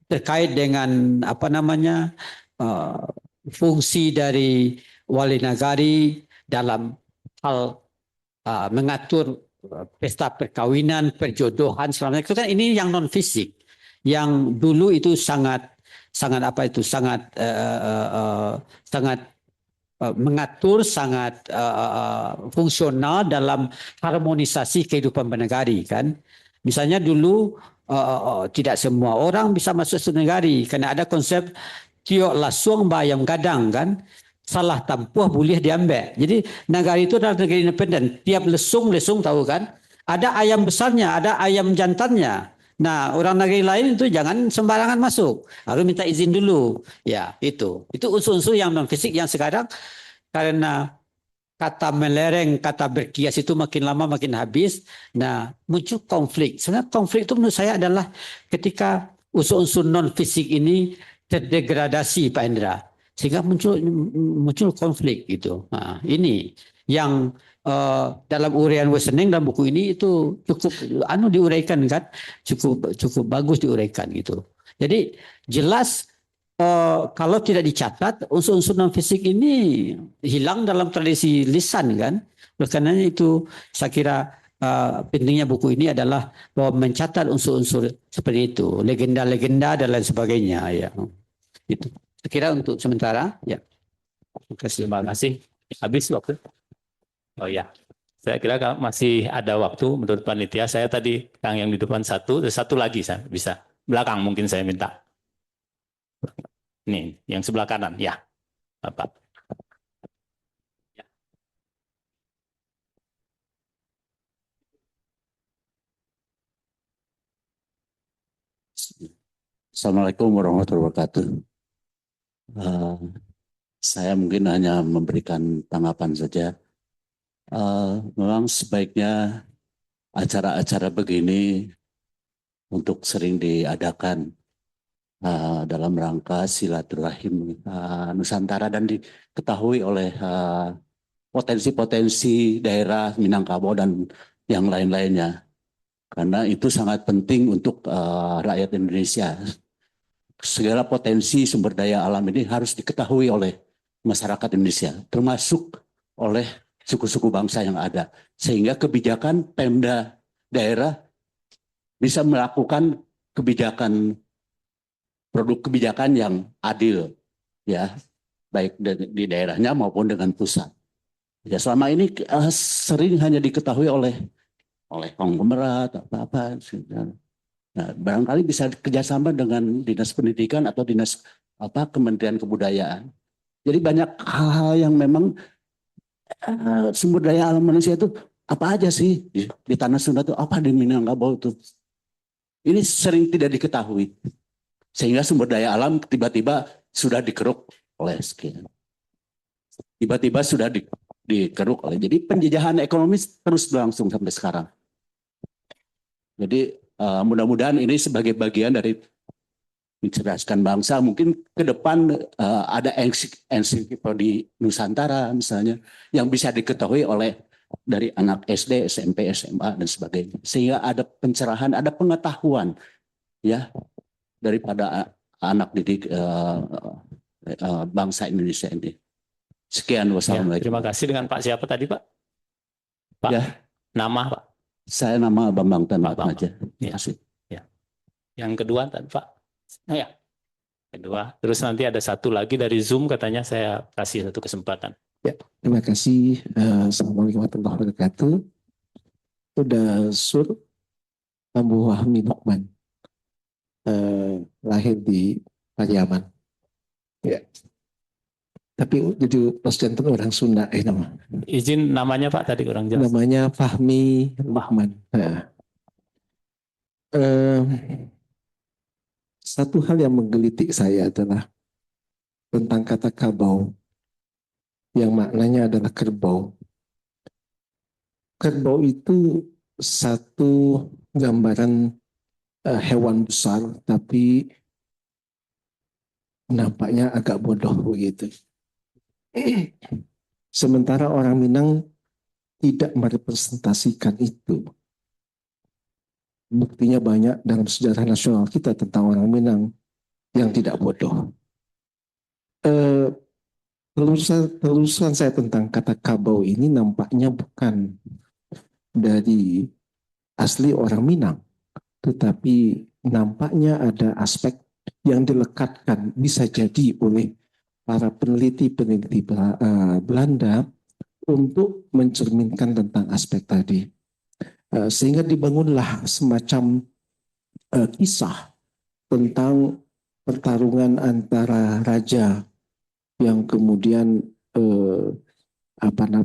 terkait dengan fungsi dari wali negari dalam hal mengatur pesta perkawinan, perjodohan, selama itu kan ini yang non fisik, yang dulu itu sangat mengatur, sangat fungsional dalam harmonisasi kehidupan bernegari kan. Misalnya dulu tidak semua orang bisa masuk senegari karena ada konsep tiok lasuang bayam gadang kan. Salah tampuh boleh diambil. Jadi negara itu adalah negara independen. Tiap lesung tahu kan. Ada ayam besarnya, ada ayam jantannya. Nah, orang negara lain itu jangan sembarangan masuk. Harus minta izin dulu. Ya, itu. Itu unsur-unsur yang non fisik yang sekarang karena kata melereng, kata berkias itu makin lama makin habis. Nah, muncul konflik. Sebenarnya konflik itu menurut saya adalah ketika unsur-unsur non fisik ini terdegradasi, Pak Hendra. Sehingga muncul konflik gitu. Nah, ini yang dalam uraian Wesening dalam buku ini itu cukup diuraikan kan, cukup bagus diuraikan gitu. Jadi jelas kalau tidak dicatat unsur-unsur non fisik ini hilang dalam tradisi lisan kan. Oleh karena itu saya kira pentingnya buku ini adalah bahwa mencatat unsur-unsur seperti itu, legenda-legenda dan lain sebagainya ya. Itu. Saya kira untuk sementara, ya. Terima kasih. Habis waktu. Oh ya, saya kira masih ada waktu menurut panitia. Saya tadi yang di depan satu lagi saya bisa. Belakang mungkin saya minta. Nih, yang sebelah kanan, ya, Bapak. Assalamualaikum warahmatullahi wabarakatuh. Eh, saya mungkin hanya memberikan tanggapan saja. Memang sebaiknya acara-acara begini untuk sering diadakan dalam rangka silaturahim Nusantara dan diketahui oleh potensi-potensi daerah Minangkabau dan yang lain-lainnya. Karena itu sangat penting untuk rakyat Indonesia. Segala potensi sumber daya alam ini harus diketahui oleh masyarakat Indonesia, termasuk oleh suku-suku bangsa yang ada. Sehingga kebijakan Pemda daerah bisa melakukan kebijakan, produk kebijakan yang adil, ya, baik di daerahnya maupun dengan pusat. Ya, selama ini sering hanya diketahui oleh konglomerat apa-apa. Nah, barangkali bisa kerjasama dengan dinas pendidikan atau dinas Kementerian Kebudayaan. Jadi banyak hal-hal yang memang sumber daya alam manusia itu apa aja sih di Tanah Sunda itu, apa di Minangkabau itu. Ini sering tidak diketahui. Sehingga sumber daya alam tiba-tiba sudah dikeruk oleh sekian. Tiba-tiba sudah dikeruk oleh. Jadi penjajahan ekonomi terus berlangsung sampai sekarang. Jadi mudah-mudahan ini sebagai bagian dari mencerdaskan bangsa. Mungkin ke depan ada ensiklopedia Nusantara misalnya yang bisa diketahui oleh dari anak SD, SMP, SMA dan sebagainya. Sehingga ada pencerahan, ada pengetahuan ya daripada anak didik bangsa Indonesia ini. Sekian, wassalamualaikum. Terima kasih. Dengan Pak siapa tadi, Pak? Pak, Ya. Nama Pak? Saya nama Bambang Tanah Bambang. aja. Ya. Terima kasih. Ya. Yang kedua tadi Pak. Oh ya. Kedua. Terus nanti ada satu lagi dari Zoom katanya, saya kasih satu kesempatan. Ya, terima kasih. Assalamualaikum warahmatullahi wabarakatuh. Sudah Sur Abu Wahmi Lukman, lahir di Pariaman. Ya. Tapi jadi jantan orang Sunda nama. Izin namanya Pak tadi kurang jelas. Namanya Fahmi Lukman. Satu hal yang menggelitik saya adalah tentang kata kabau, yang maknanya adalah kerbau. Kerbau itu satu gambaran hewan besar, tapi nampaknya agak bodoh begitu. Sementara orang Minang tidak merepresentasikan itu. Buktinya banyak dalam sejarah nasional kita tentang orang Minang yang tidak bodoh. Telusuran saya tentang kata kabau ini nampaknya bukan dari asli orang Minang, tetapi nampaknya ada aspek yang dilekatkan bisa jadi oleh para peneliti-peneliti Belanda untuk mencerminkan tentang aspek tadi. Sehingga dibangunlah semacam kisah tentang pertarungan antara raja yang kemudian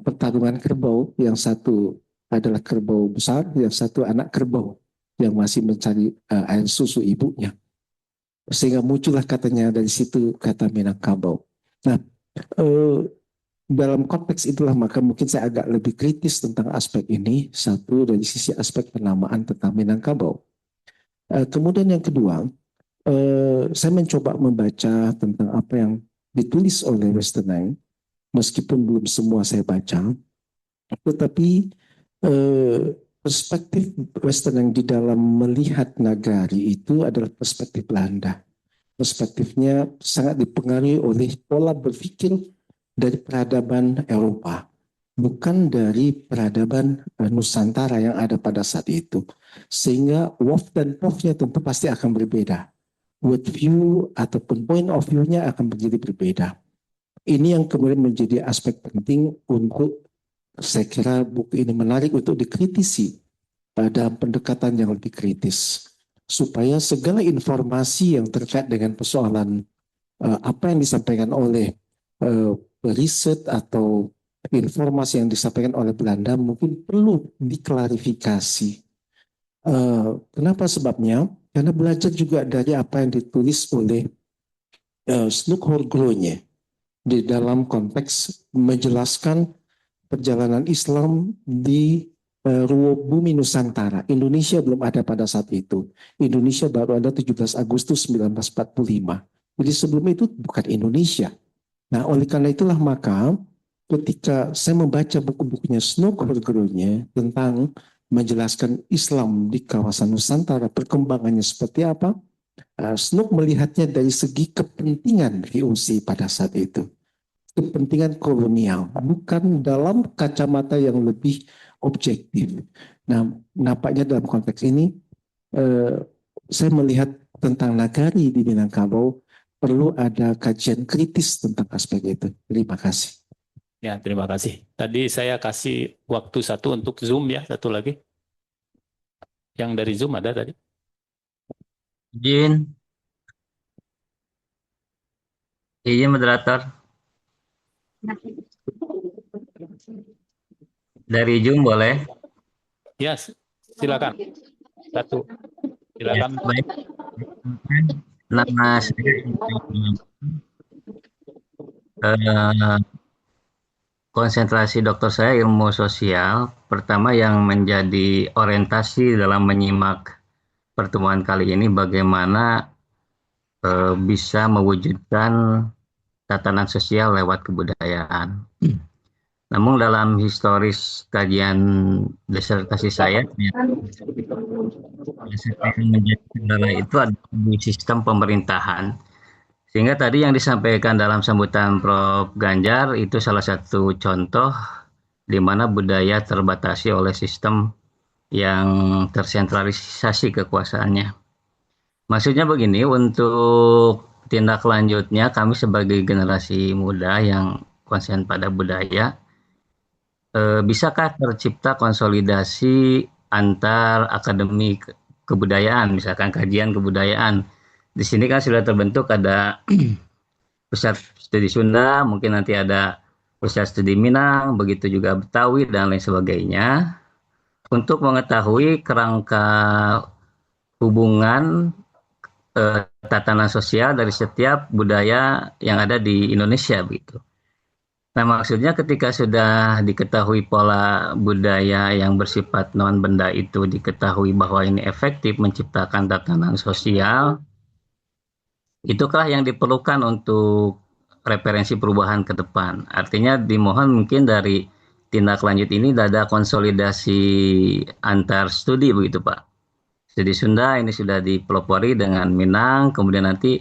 pertarungan kerbau, yang satu adalah kerbau besar, yang satu anak kerbau yang masih mencari air susu ibunya. Sehingga muncullah katanya dari situ kata Minangkabau. Nah, dalam konteks itulah maka mungkin saya agak lebih kritis tentang aspek ini. Satu dari sisi aspek penamaan tentang Minangkabau. Kemudian yang kedua, saya mencoba membaca tentang apa yang ditulis oleh Westerner, meskipun belum semua saya baca, tetapi perspektif Westerner di dalam melihat nagari itu adalah perspektif Belanda. Perspektifnya sangat dipengaruhi oleh pola berpikir dari peradaban Eropa, bukan dari peradaban Nusantara yang ada pada saat itu. Sehingga waf dan pofnya tentu pasti akan berbeda. Word view ataupun point of view-nya akan menjadi berbeda. Ini yang kemudian menjadi aspek penting untuk, saya kira buku ini menarik untuk dikritisi pada pendekatan yang lebih kritis. Supaya segala informasi yang terkait dengan persoalan apa yang disampaikan oleh riset atau informasi yang disampaikan oleh Belanda mungkin perlu diklarifikasi. Kenapa sebabnya? Karena belajar juga dari apa yang ditulis oleh Snoek Horgronye di dalam konteks menjelaskan perjalanan Islam di bumi Nusantara. Indonesia belum ada pada saat itu. Indonesia baru ada 17 Agustus 1945. Jadi sebelum itu bukan Indonesia. Nah, oleh karena itulah maka ketika saya membaca buku-bukunya Snoek Horgronye tentang menjelaskan Islam di kawasan Nusantara, perkembangannya seperti apa, Snoek melihatnya dari segi kepentingan VOC pada saat itu. Kepentingan kolonial, bukan dalam kacamata yang lebih objektif. Nah, nampaknya dalam konteks ini, saya melihat tentang nagari di Minangkabau, perlu ada kajian kritis tentang aspek itu. Terima kasih. Ya, terima kasih. Tadi saya kasih waktu satu untuk Zoom ya, satu lagi. Yang dari Zoom ada tadi. Izin moderator. Dari Zoom boleh? Ya, silakan. Satu. Silakan. Ya, baik. Nama saya konsentrasi doktor saya ilmu sosial. Pertama yang menjadi orientasi dalam menyimak pertemuan kali ini bagaimana bisa mewujudkan tatanan sosial lewat kebudayaan. Namun dalam historis kajian disertasi saya, yang menjadi kendala itu adalah di sistem pemerintahan. Sehingga tadi yang disampaikan dalam sambutan Prof. Ganjar itu salah satu contoh di mana budaya terbatasi oleh sistem yang tersentralisasi kekuasaannya. Maksudnya begini, untuk tindak lanjutnya kami sebagai generasi muda yang konsen pada budaya, bisakah tercipta konsolidasi antar akademi kebudayaan, misalkan kajian kebudayaan. Di sini kan sudah terbentuk ada pusat studi Sunda, mungkin nanti ada pusat studi Minang, begitu juga Betawi dan lain sebagainya, untuk mengetahui kerangka hubungan tatanan sosial dari setiap budaya yang ada di Indonesia begitu. Nah, maksudnya ketika sudah diketahui pola budaya yang bersifat non benda itu, diketahui bahwa ini efektif menciptakan tatanan sosial, itukah yang diperlukan untuk referensi perubahan ke depan. Artinya dimohon mungkin dari tindak lanjut ini ada konsolidasi antar studi begitu Pak. Studi Sunda ini sudah dipelopori dengan Minang, kemudian nanti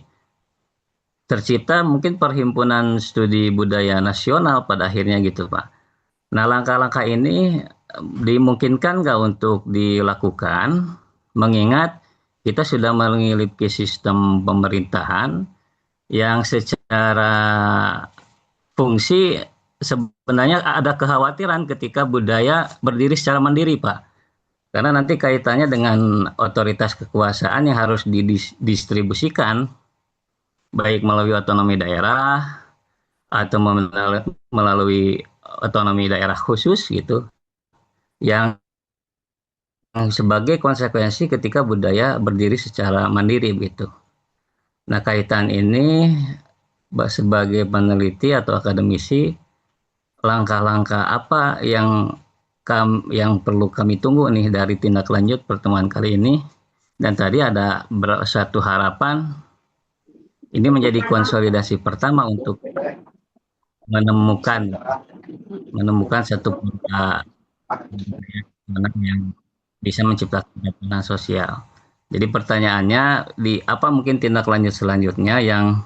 tercipta mungkin perhimpunan studi budaya nasional pada akhirnya gitu Pak. Nah, langkah-langkah ini dimungkinkan nggak untuk dilakukan, mengingat kita sudah memiliki sistem pemerintahan yang secara fungsi sebenarnya ada kekhawatiran ketika budaya berdiri secara mandiri Pak. Karena nanti kaitannya dengan otoritas kekuasaan yang harus didistribusikan baik melalui otonomi daerah atau melalui otonomi daerah khusus gitu, yang sebagai konsekuensi ketika budaya berdiri secara mandiri gitu. Nah, kaitan ini sebagai peneliti atau akademisi, langkah-langkah apa yang perlu kami tunggu nih dari tindak lanjut pertemuan kali ini. Dan tadi ada satu harapan, ini menjadi konsolidasi pertama untuk menemukan satu pola yang bisa menciptakan tatanan sosial. Jadi pertanyaannya, di apa mungkin tindak lanjut selanjutnya yang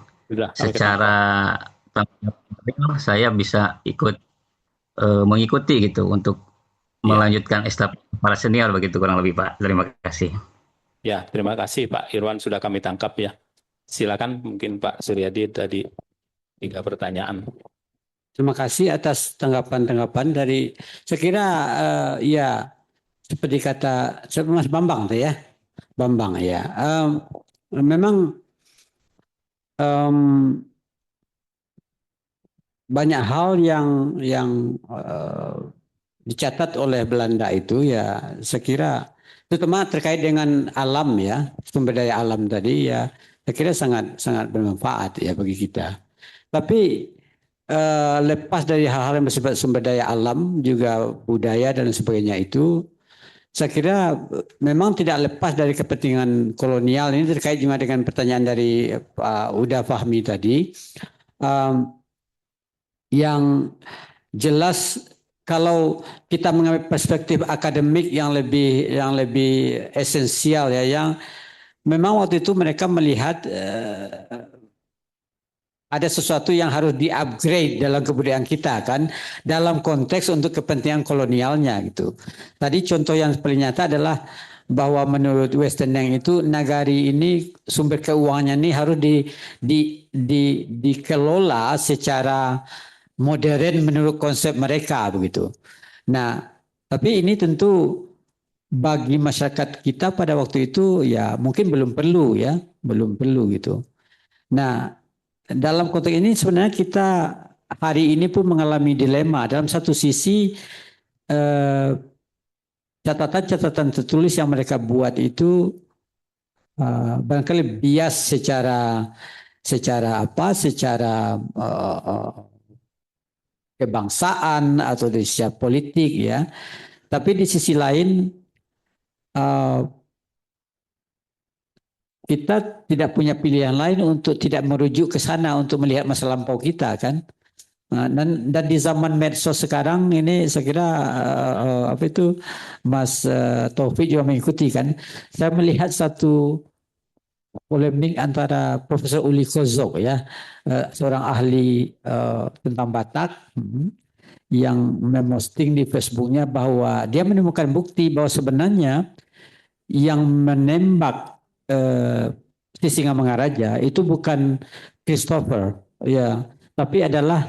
secara saya bisa ikut mengikuti gitu untuk melanjutkan estafet para senior begitu kurang lebih Pak. Terima kasih. Ya, terima kasih Pak Irwan, sudah kami tangkap ya. Silakan mungkin Pak Suryadi tadi 3 pertanyaan. Terima kasih atas tanggapan-tanggapan dari, saya kira ya seperti kata Mas Bambang tuh ya, Bambang ya. Memang banyak hal yang dicatat oleh Belanda itu ya, saya kira terutama terkait dengan alam ya, sumber daya alam tadi ya, saya kira sangat sangat bermanfaat ya bagi kita. Tapi lepas dari hal-hal yang bersifat sumber daya alam, juga budaya dan sebagainya itu, saya kira memang tidak lepas dari kepentingan kolonial. Ini terkait juga dengan pertanyaan dari Pak Uda Fahmi tadi. Yang jelas kalau kita mengambil perspektif akademik yang lebih esensial ya, yang memang waktu itu mereka melihat ada sesuatu yang harus di-upgrade dalam kebudayaan kita kan, dalam konteks untuk kepentingan kolonialnya gitu. Tadi contoh yang paling nyata adalah bahwa menurut Western Yang itu nagari ini sumber keuangannya ini harus dikelola secara modern menurut konsep mereka begitu. Nah, tapi ini tentu bagi masyarakat kita pada waktu itu ya mungkin belum perlu ya, belum perlu gitu. Nah, dalam konteks ini sebenarnya kita hari ini pun mengalami dilema. Dalam satu sisi catatan-catatan tertulis yang mereka buat itu barangkali bias secara kebangsaan atau dari sisi politik ya. Tapi di sisi lain kita tidak punya pilihan lain untuk tidak merujuk ke sana untuk melihat masa lampau kita kan. Dan di zaman medsos sekarang ini saya kira Mas Taufik juga mengikuti kan. Saya melihat satu polemik antara Profesor Uli Kozok ya, seorang ahli tentang Batak yang memposting di Facebooknya bahwa dia menemukan bukti bahwa sebenarnya yang menembak Sisingamangaraja itu bukan Christopher ya, tapi adalah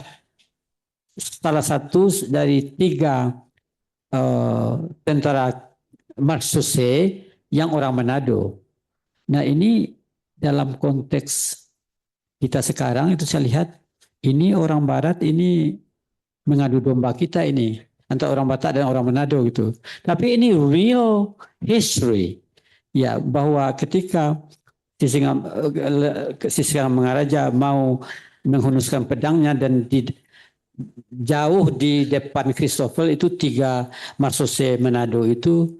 salah satu dari 3 tentara Marsuce yang orang Manado. Nah ini dalam konteks kita sekarang itu saya lihat ini orang Barat ini mengadu domba kita ini antara orang Batak dan orang Manado gitu. Tapi ini real history ya, bahwa ketika Sisingamangaraja mau menghunuskan pedangnya dan jauh di depan Christopher itu 3 Marsuce Manado itu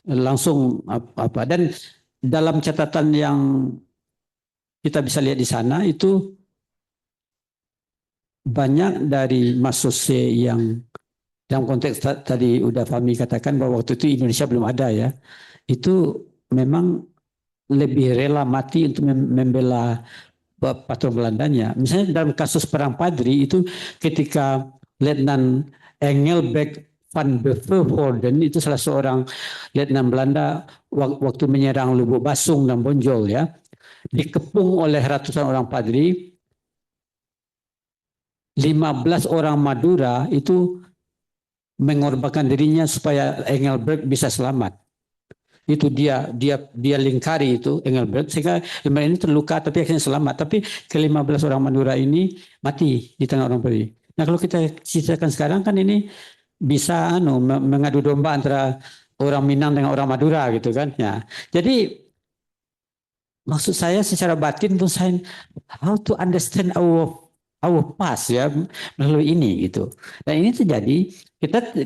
langsung dan dalam catatan yang kita bisa lihat di sana itu banyak dari Marsuce yang dalam konteks tadi udah Fahmi katakan bahwa waktu itu Indonesia belum ada ya, itu memang lebih rela mati untuk membela patron Belandanya. Misalnya dalam kasus Perang Padri itu ketika Letnan Engelbert van Beverhoorden itu salah seorang letnan Belanda waktu menyerang Lubuk Basung dan Bonjol ya, dikepung oleh ratusan orang Padri. 15 orang Madura itu mengorbankan dirinya supaya Engelbert bisa selamat. Itu dia lingkari itu Engelbert sehingga ini terluka tapi akhirnya selamat. Tapi ke-15 orang Madura ini mati di tangan orang Padri. Nah kalau kita ceritakan sekarang kan ini bisa mengadu domba antara orang Minang dengan orang Madura gitu kan ya. Jadi maksud saya secara batin pun saya how to understand our past ya melalui ini gitu. Dan ini terjadi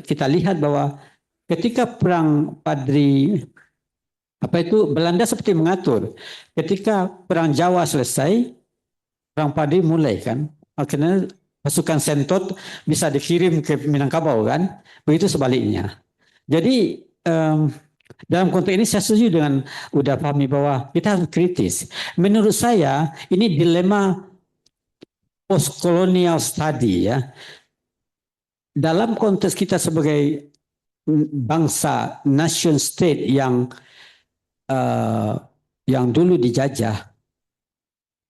kita lihat bahwa ketika perang Padri Belanda seperti mengatur ketika perang Jawa selesai perang Padri mulai kan, akhirnya pasukan Sentot bisa dikirim ke Minangkabau kan, begitu sebaliknya. Jadi dalam konteks ini saya setuju dengan udah Fahmi bahwa kita harus kritis. Menurut saya ini dilema post-colonial study ya. Dalam konteks kita sebagai bangsa nation state yang dulu dijajah,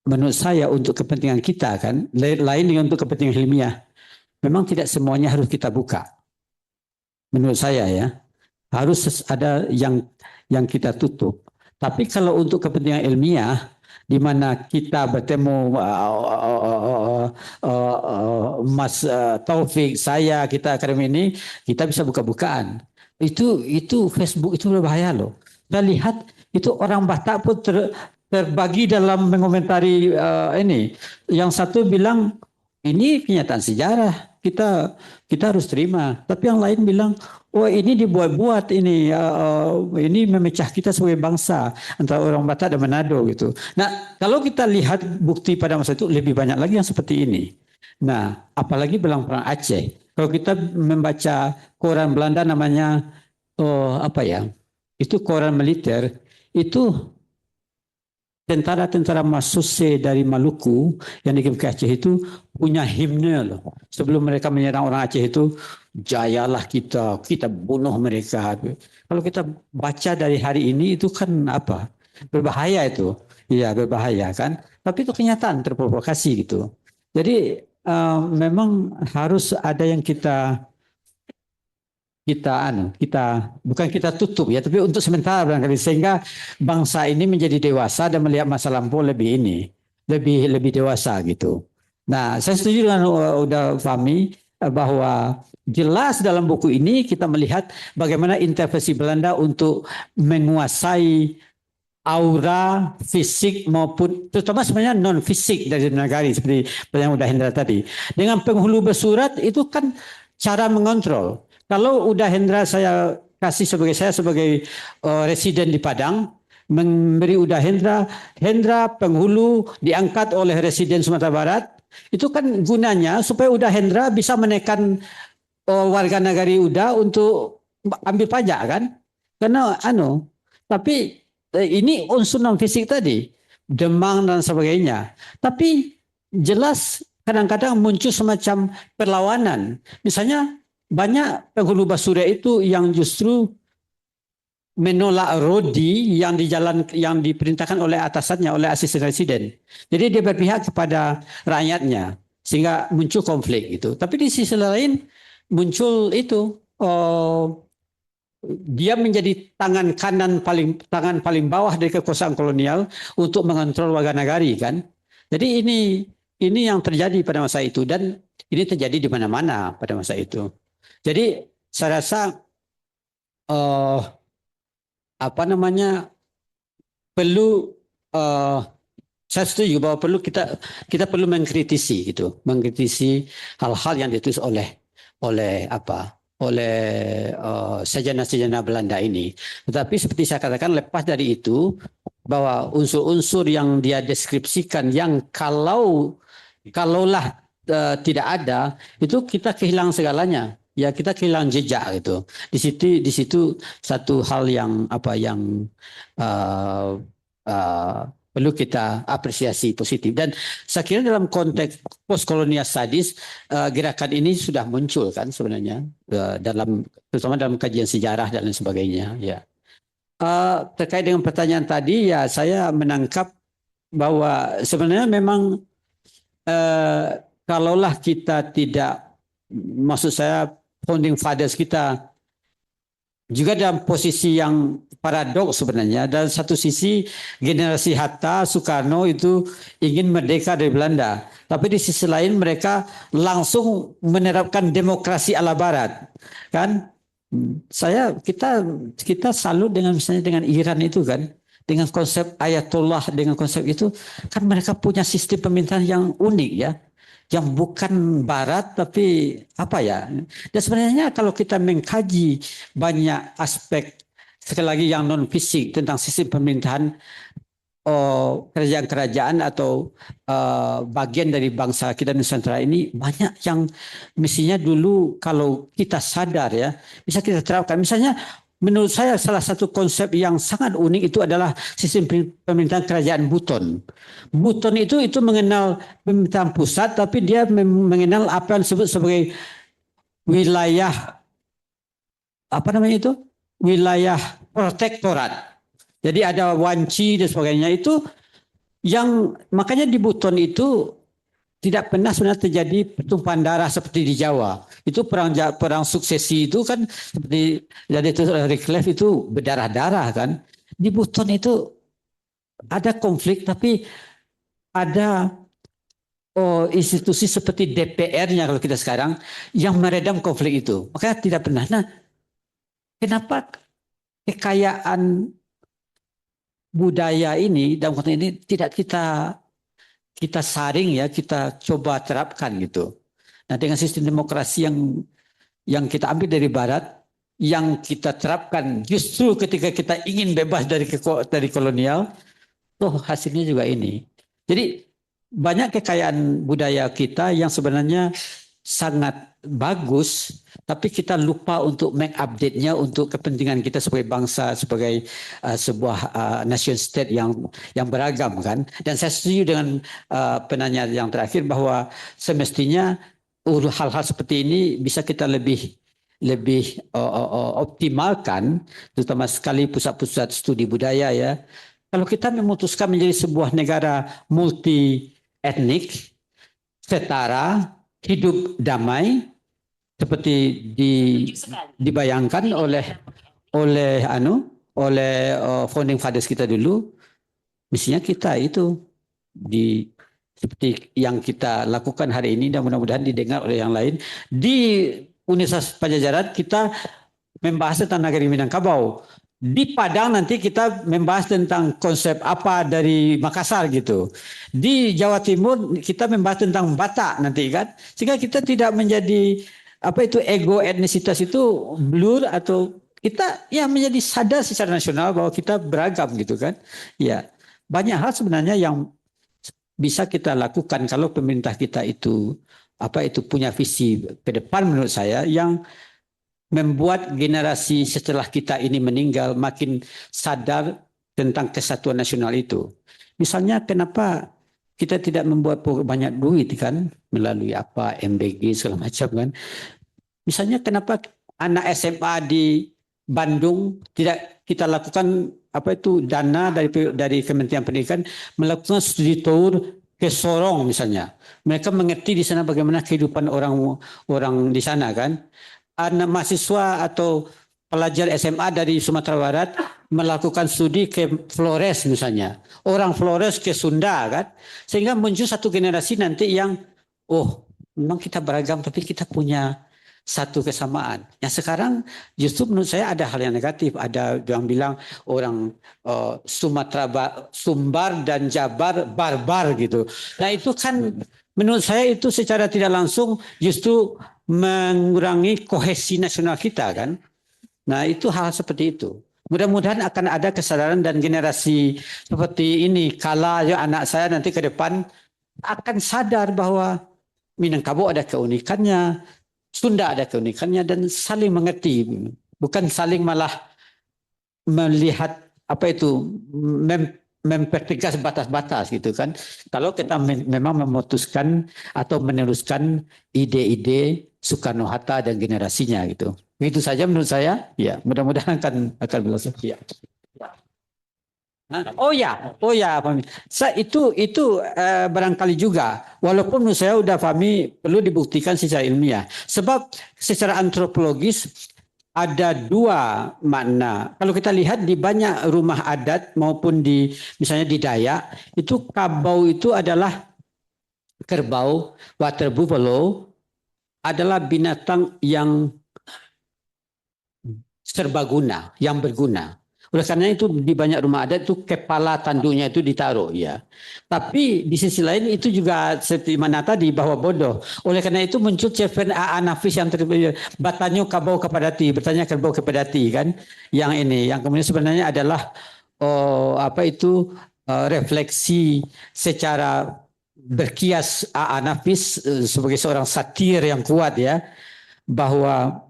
menurut saya untuk kepentingan kita kan, lain dengan untuk kepentingan ilmiah, memang tidak semuanya harus kita buka. Menurut saya ya, harus ada yang kita tutup. Tapi kalau untuk kepentingan ilmiah, di mana kita bertemu Mas Taufik, saya, kita akademi ini, kita bisa buka-bukaan. Itu Facebook itu berbahaya loh. Saya lihat itu orang Batak pun terbagi dalam mengomentari ini. Yang satu bilang ini kenyataan sejarah, kita harus terima. Tapi yang lain bilang, oh ini dibuat-buat, ini memecah kita sebagai bangsa antara orang Batak dan Manado gitu. Nah, kalau kita lihat bukti pada masa itu lebih banyak lagi yang seperti ini. Nah, apalagi perang Aceh. Kalau kita membaca koran Belanda namanya itu koran militer, itu tentara-tentara Masuse dari Maluku yang dikirim ke Aceh itu punya himne loh. Sebelum mereka menyerang orang Aceh itu, jayalah kita bunuh mereka. Kalau kita baca dari hari ini itu kan berbahaya itu. Iya, berbahaya kan. Tapi itu kenyataan terprovokasi gitu. Jadi memang harus ada yang kita bukan kita tutup ya, tapi untuk sementara barangkali sehingga bangsa ini menjadi dewasa dan melihat masa lampau lebih dewasa gitu. Nah, saya setuju dengan udah Fahmi bahwa jelas dalam buku ini kita melihat bagaimana intervensi Belanda untuk menguasai aura fisik maupun terutama sebenarnya non fisik dari negara seperti yang udah Hendra tadi. Dengan penghulu bersurat itu kan cara mengontrol. Kalau udah Hendra saya kasih sebagai residen di Padang, memberi udah Hendra penghulu diangkat oleh residen Sumatera Barat, itu kan gunanya supaya udah Hendra bisa menekan warga negari udah untuk ambil pajak kan? Karena tapi ini unsur non fisik tadi, demam dan sebagainya. Tapi jelas kadang-kadang muncul semacam perlawanan. Misalnya banyak penghulu basura itu yang justru menolak rodi yang diperintahkan oleh atasannya, oleh asisten residen. Jadi dia berpihak kepada rakyatnya sehingga muncul konflik itu. Tapi di sisi lain muncul itu dia menjadi tangan paling bawah dari kekuasaan kolonial untuk mengontrol warga negari kan. Jadi ini yang terjadi pada masa itu dan ini terjadi di mana-mana pada masa itu. Jadi saya rasa perlu saya setuju bahwa kita perlu mengkritisi hal-hal yang ditulis oleh sejarah-sejarah Belanda ini. Tetapi seperti saya katakan lepas dari itu bahwa unsur-unsur yang dia deskripsikan yang kalaulah tidak ada itu kita kehilangan segalanya. Ya kita kehilangan jejak gitu. Di situ satu hal yang perlu kita apresiasi positif dan saya kira dalam konteks postkolonial studies gerakan ini sudah muncul kan sebenarnya terutama dalam kajian sejarah dan lain sebagainya ya. Terkait dengan pertanyaan tadi ya saya menangkap bahwa sebenarnya memang kalaulah kita tidak, maksud saya founding fathers kita juga dalam posisi yang paradoks sebenarnya. Dari satu sisi generasi Hatta, Soekarno itu ingin merdeka dari Belanda. Tapi di sisi lain mereka langsung menerapkan demokrasi ala Barat. Kan? Kita salut dengan misalnya dengan Iran itu kan. Dengan konsep Ayatollah, dengan konsep itu kan mereka punya sistem pemerintahan yang unik ya. Yang bukan Barat tapi dan sebenarnya kalau kita mengkaji banyak aspek sekali lagi yang non fisik tentang sistem pemerintahan kerajaan-kerajaan atau bagian dari bangsa kita Nusantara ini banyak yang mestinya dulu kalau kita sadar ya bisa kita terapkan. Misalnya menurut saya salah satu konsep yang sangat unik itu adalah sistem pemerintahan kerajaan Buton. Buton itu mengenal pemerintahan pusat tapi dia mengenal apa yang disebut sebagai wilayah wilayah protektorat. Jadi ada Wanci dan sebagainya itu yang makanya di Buton itu tidak pernah sebenarnya terjadi pertumpahan darah seperti di Jawa. Itu perang suksesi itu kan seperti jadi itu Reclef itu berdarah-darah kan. Di Buton itu ada konflik tapi ada institusi seperti DPR-nya kalau kita sekarang yang meredam konflik itu. Makanya tidak pernah. Nah, kenapa kekayaan budaya ini dalam konteks ini tidak kita saring ya, kita coba terapkan gitu. Nah, dengan sistem demokrasi yang kita ambil dari Barat, yang kita terapkan justru ketika kita ingin bebas dari kolonial, toh hasilnya juga ini. Jadi banyak kekayaan budaya kita yang sebenarnya sangat bagus, tapi kita lupa untuk mengupdate-nya untuk kepentingan kita sebagai bangsa, sebagai sebuah nation state yang beragam kan. Dan saya setuju dengan penanya yang terakhir bahwa semestinya hal-hal seperti ini bisa kita lebih optimalkan, terutama sekali pusat-pusat studi budaya ya. Kalau kita memutuskan menjadi sebuah negara multi etnik, setara, hidup damai, seperti dibayangkan oleh founding fathers kita dulu, mestinya kita itu seperti yang kita lakukan hari ini dan mudah-mudahan didengar oleh yang lain. Di Universitas Padjadjaran kita membahas tentang Nagari Minangkabau. Di Padang nanti kita membahas tentang konsep apa dari Makassar gitu. Di Jawa Timur kita membahas tentang Batak nanti kan. Sehingga kita tidak menjadi ego etnisitas itu blur, atau kita ya menjadi sadar secara nasional bahwa kita beragam gitu kan. Ya, banyak hal sebenarnya yang bisa kita lakukan kalau pemerintah kita itu punya visi ke depan menurut saya yang membuat generasi setelah kita ini meninggal makin sadar tentang kesatuan nasional itu. Misalnya kenapa kita tidak membuat banyak duit kan melalui MBG segala macam kan. Misalnya kenapa anak SMA di Bandung tidak kita lakukan dana dari Kementerian Pendidikan melakukan studi tour ke Sorong misalnya. Mereka mengerti di sana bagaimana kehidupan orang di sana kan. Anak mahasiswa atau pelajar SMA dari Sumatera Barat melakukan studi ke Flores misalnya. Orang Flores ke Sunda kan. Sehingga muncul satu generasi nanti yang memang kita beragam tapi kita punya satu kesamaan. Yang sekarang justru menurut saya ada hal yang negatif. Ada yang bilang orang Sumbar dan Jabar barbar gitu. Nah itu kan menurut saya itu secara tidak langsung justru mengurangi kohesi nasional kita kan. Nah itu hal seperti itu. Mudah-mudahan akan ada kesadaran dan generasi seperti ini. Kala anak saya nanti ke depan akan sadar bahwa Minangkabau ada keunikannya, Sunda ada keunikannya, dan saling mengerti. Bukan saling malah melihat mempertegas batas-batas gitu kan. Kalau kita memang memutuskan atau meneruskan ide-ide Soekarno-Hatta dan generasinya gitu. Begitu saja menurut saya. Ya, mudah-mudahan akan berlangsung. Ya. Itu barangkali juga. Walaupun menurut saya udah perlu dibuktikan secara ilmiah. Sebab secara antropologis ada dua makna. Kalau kita lihat di banyak rumah adat maupun misalnya di Dayak, itu kabau itu adalah kerbau, water buffalo adalah binatang yang serbaguna, yang berguna. Oleh karena itu di banyak rumah adat itu kepala tanduknya itu ditaruh ya. Tapi di sisi lain itu juga seperti mana tadi bahwa bodoh. Oleh karena itu muncul cerpen A.A. Nafis yang bertanya kabau kepadati, bertanya kerbau kepadati kan. Yang ini yang kemudian sebenarnya adalah refleksi secara berkias A.A. Nafis sebagai seorang satir yang kuat ya, bahwa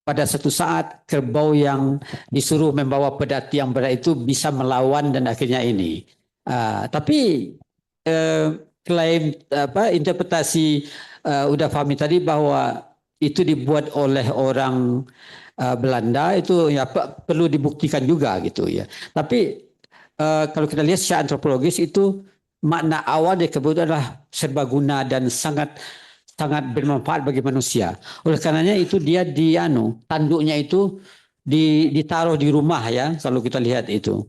pada suatu saat kerbau yang disuruh membawa pedati yang berat itu bisa melawan dan akhirnya ini. Tapi klaim interpretasi udah Fahmi tadi bahwa itu dibuat oleh orang Belanda itu ya perlu dibuktikan juga gitu ya. Tapi kalau kita lihat secara antropologis itu makna awal dari kerbau adalah serbaguna dan sangat bermanfaat bagi manusia. Oleh karenanya itu dia tanduknya itu ditaruh di rumah ya. Kalau kita lihat itu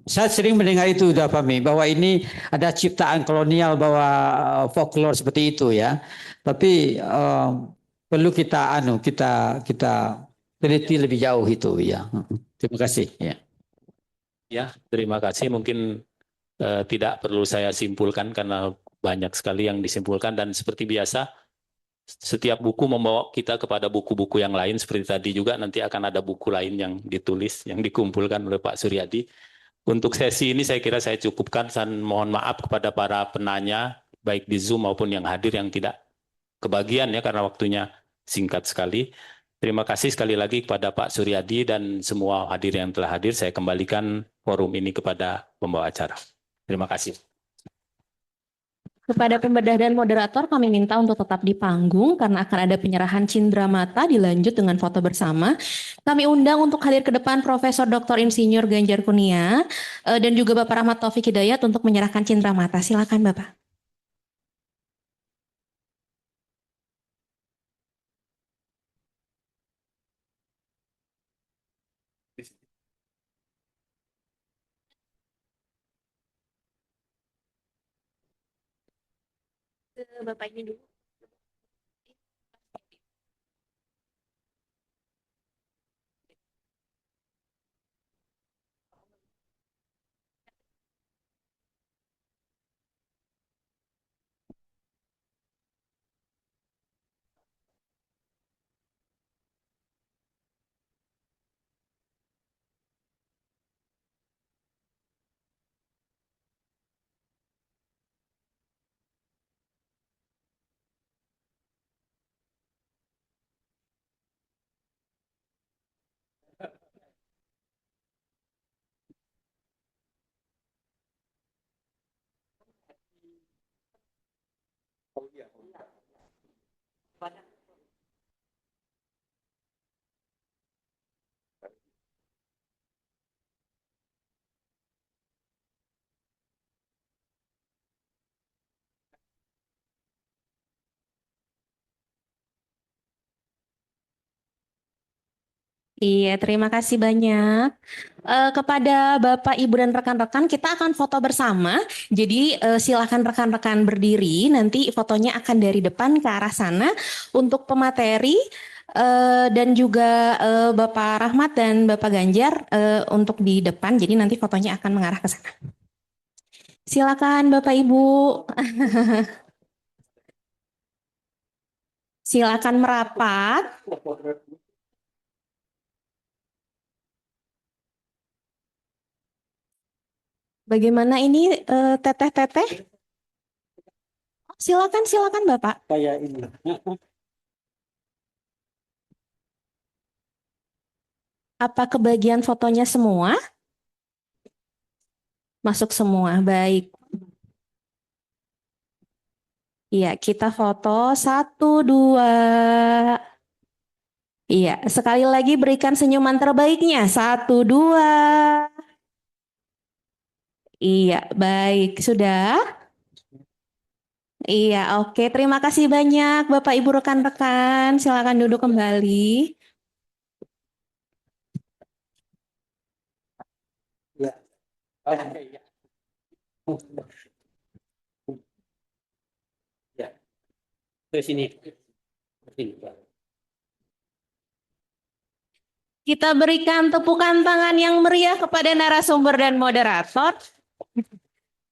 saya sering mendengar itu udah Fahmi bahwa ini ada ciptaan kolonial bahwa folklore seperti itu ya. Tapi perlu kita teliti lebih jauh itu ya. Terima kasih ya. Ya, terima kasih. Mungkin tidak perlu saya simpulkan karena banyak sekali yang disimpulkan, dan seperti biasa setiap buku membawa kita kepada buku-buku yang lain. Seperti tadi juga nanti akan ada buku lain yang ditulis, yang dikumpulkan oleh Pak Suryadi. Untuk sesi ini saya kira saya cukupkan, dan mohon maaf kepada para penanya baik di Zoom maupun yang hadir yang tidak kebagian ya karena waktunya singkat sekali. Terima kasih sekali lagi kepada Pak Suryadi dan semua hadir yang telah hadir. Saya kembalikan forum ini kepada pembawa acara. Terima kasih. Kepada pembedah dan moderator kami minta untuk tetap di panggung karena akan ada penyerahan cindramata dilanjut dengan foto bersama. Kami undang untuk hadir ke depan Profesor Dr. Insinyur Ganjar Kurnia dan juga Bapak Rahmat Taufik Hidayat untuk menyerahkan cindramata. Silakan Bapak. Bapak ini dulu. Iya, terima kasih banyak. Kepada Bapak, Ibu, dan rekan-rekan, kita akan foto bersama. Jadi silakan rekan-rekan berdiri, nanti fotonya akan dari depan ke arah sana. Untuk pemateri dan juga Bapak Rahmat dan Bapak Ganjar untuk di depan, jadi nanti fotonya akan mengarah ke sana. Silakan Bapak Ibu. Silakan merapat. Bagaimana ini teteh-teteh? Silakan, silakan Bapak. Kayak ini. Apa kebagian fotonya semua? Masuk semua, baik. Iya, kita foto 1, 2. Iya, sekali lagi berikan senyuman terbaiknya. 1, 2. Iya, baik. Sudah? Iya, oke. Terima kasih banyak Bapak Ibu rekan-rekan. Silakan duduk kembali. Ya. Ya. Ya. Ke sini. Kita berikan tepukan tangan yang meriah kepada narasumber dan moderator.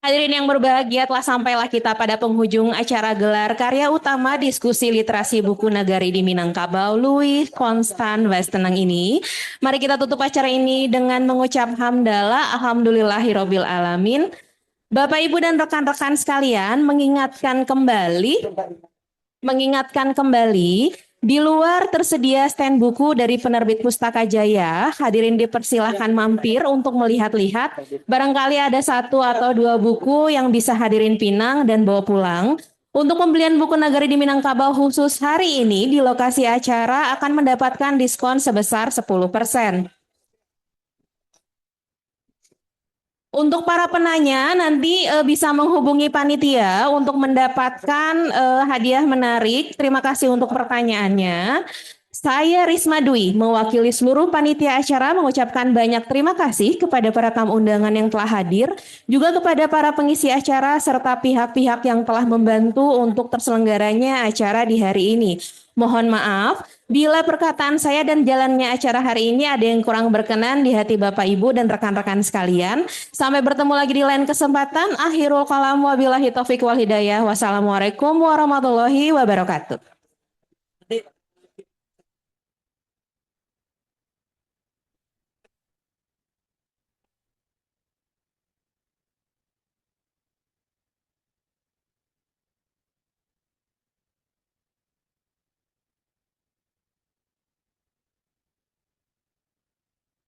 Hadirin yang berbahagia, telah sampailah kita pada penghujung acara gelar karya utama diskusi literasi buku Nagari di Minangkabau Louis Constant Westeneng ini. Mari kita tutup acara ini dengan mengucap hamdalah alhamdulillahirabbil alamin. Bapak Ibu dan rekan-rekan sekalian, mengingatkan kembali di luar tersedia stand buku dari penerbit Pustaka Jaya. Hadirin dipersilahkan mampir untuk melihat-lihat. Barangkali ada 1 atau 2 buku yang bisa hadirin pinang dan bawa pulang. Untuk pembelian buku Nagari di Minangkabau khusus hari ini di lokasi acara akan mendapatkan diskon sebesar 10%. Untuk para penanya nanti bisa menghubungi panitia untuk mendapatkan hadiah menarik. Terima kasih untuk pertanyaannya. Saya Risma Dwi, mewakili seluruh panitia acara mengucapkan banyak terima kasih kepada para tamu undangan yang telah hadir, juga kepada para pengisi acara serta pihak-pihak yang telah membantu untuk terselenggaranya acara di hari ini. Mohon maaf bila perkataan saya dan jalannya acara hari ini ada yang kurang berkenan di hati Bapak Ibu dan rekan-rekan sekalian. Sampai bertemu lagi di lain kesempatan. Akhirul kalam wabillahi taufiq wal hidayah. Wassalamualaikum warahmatullahi wabarakatuh.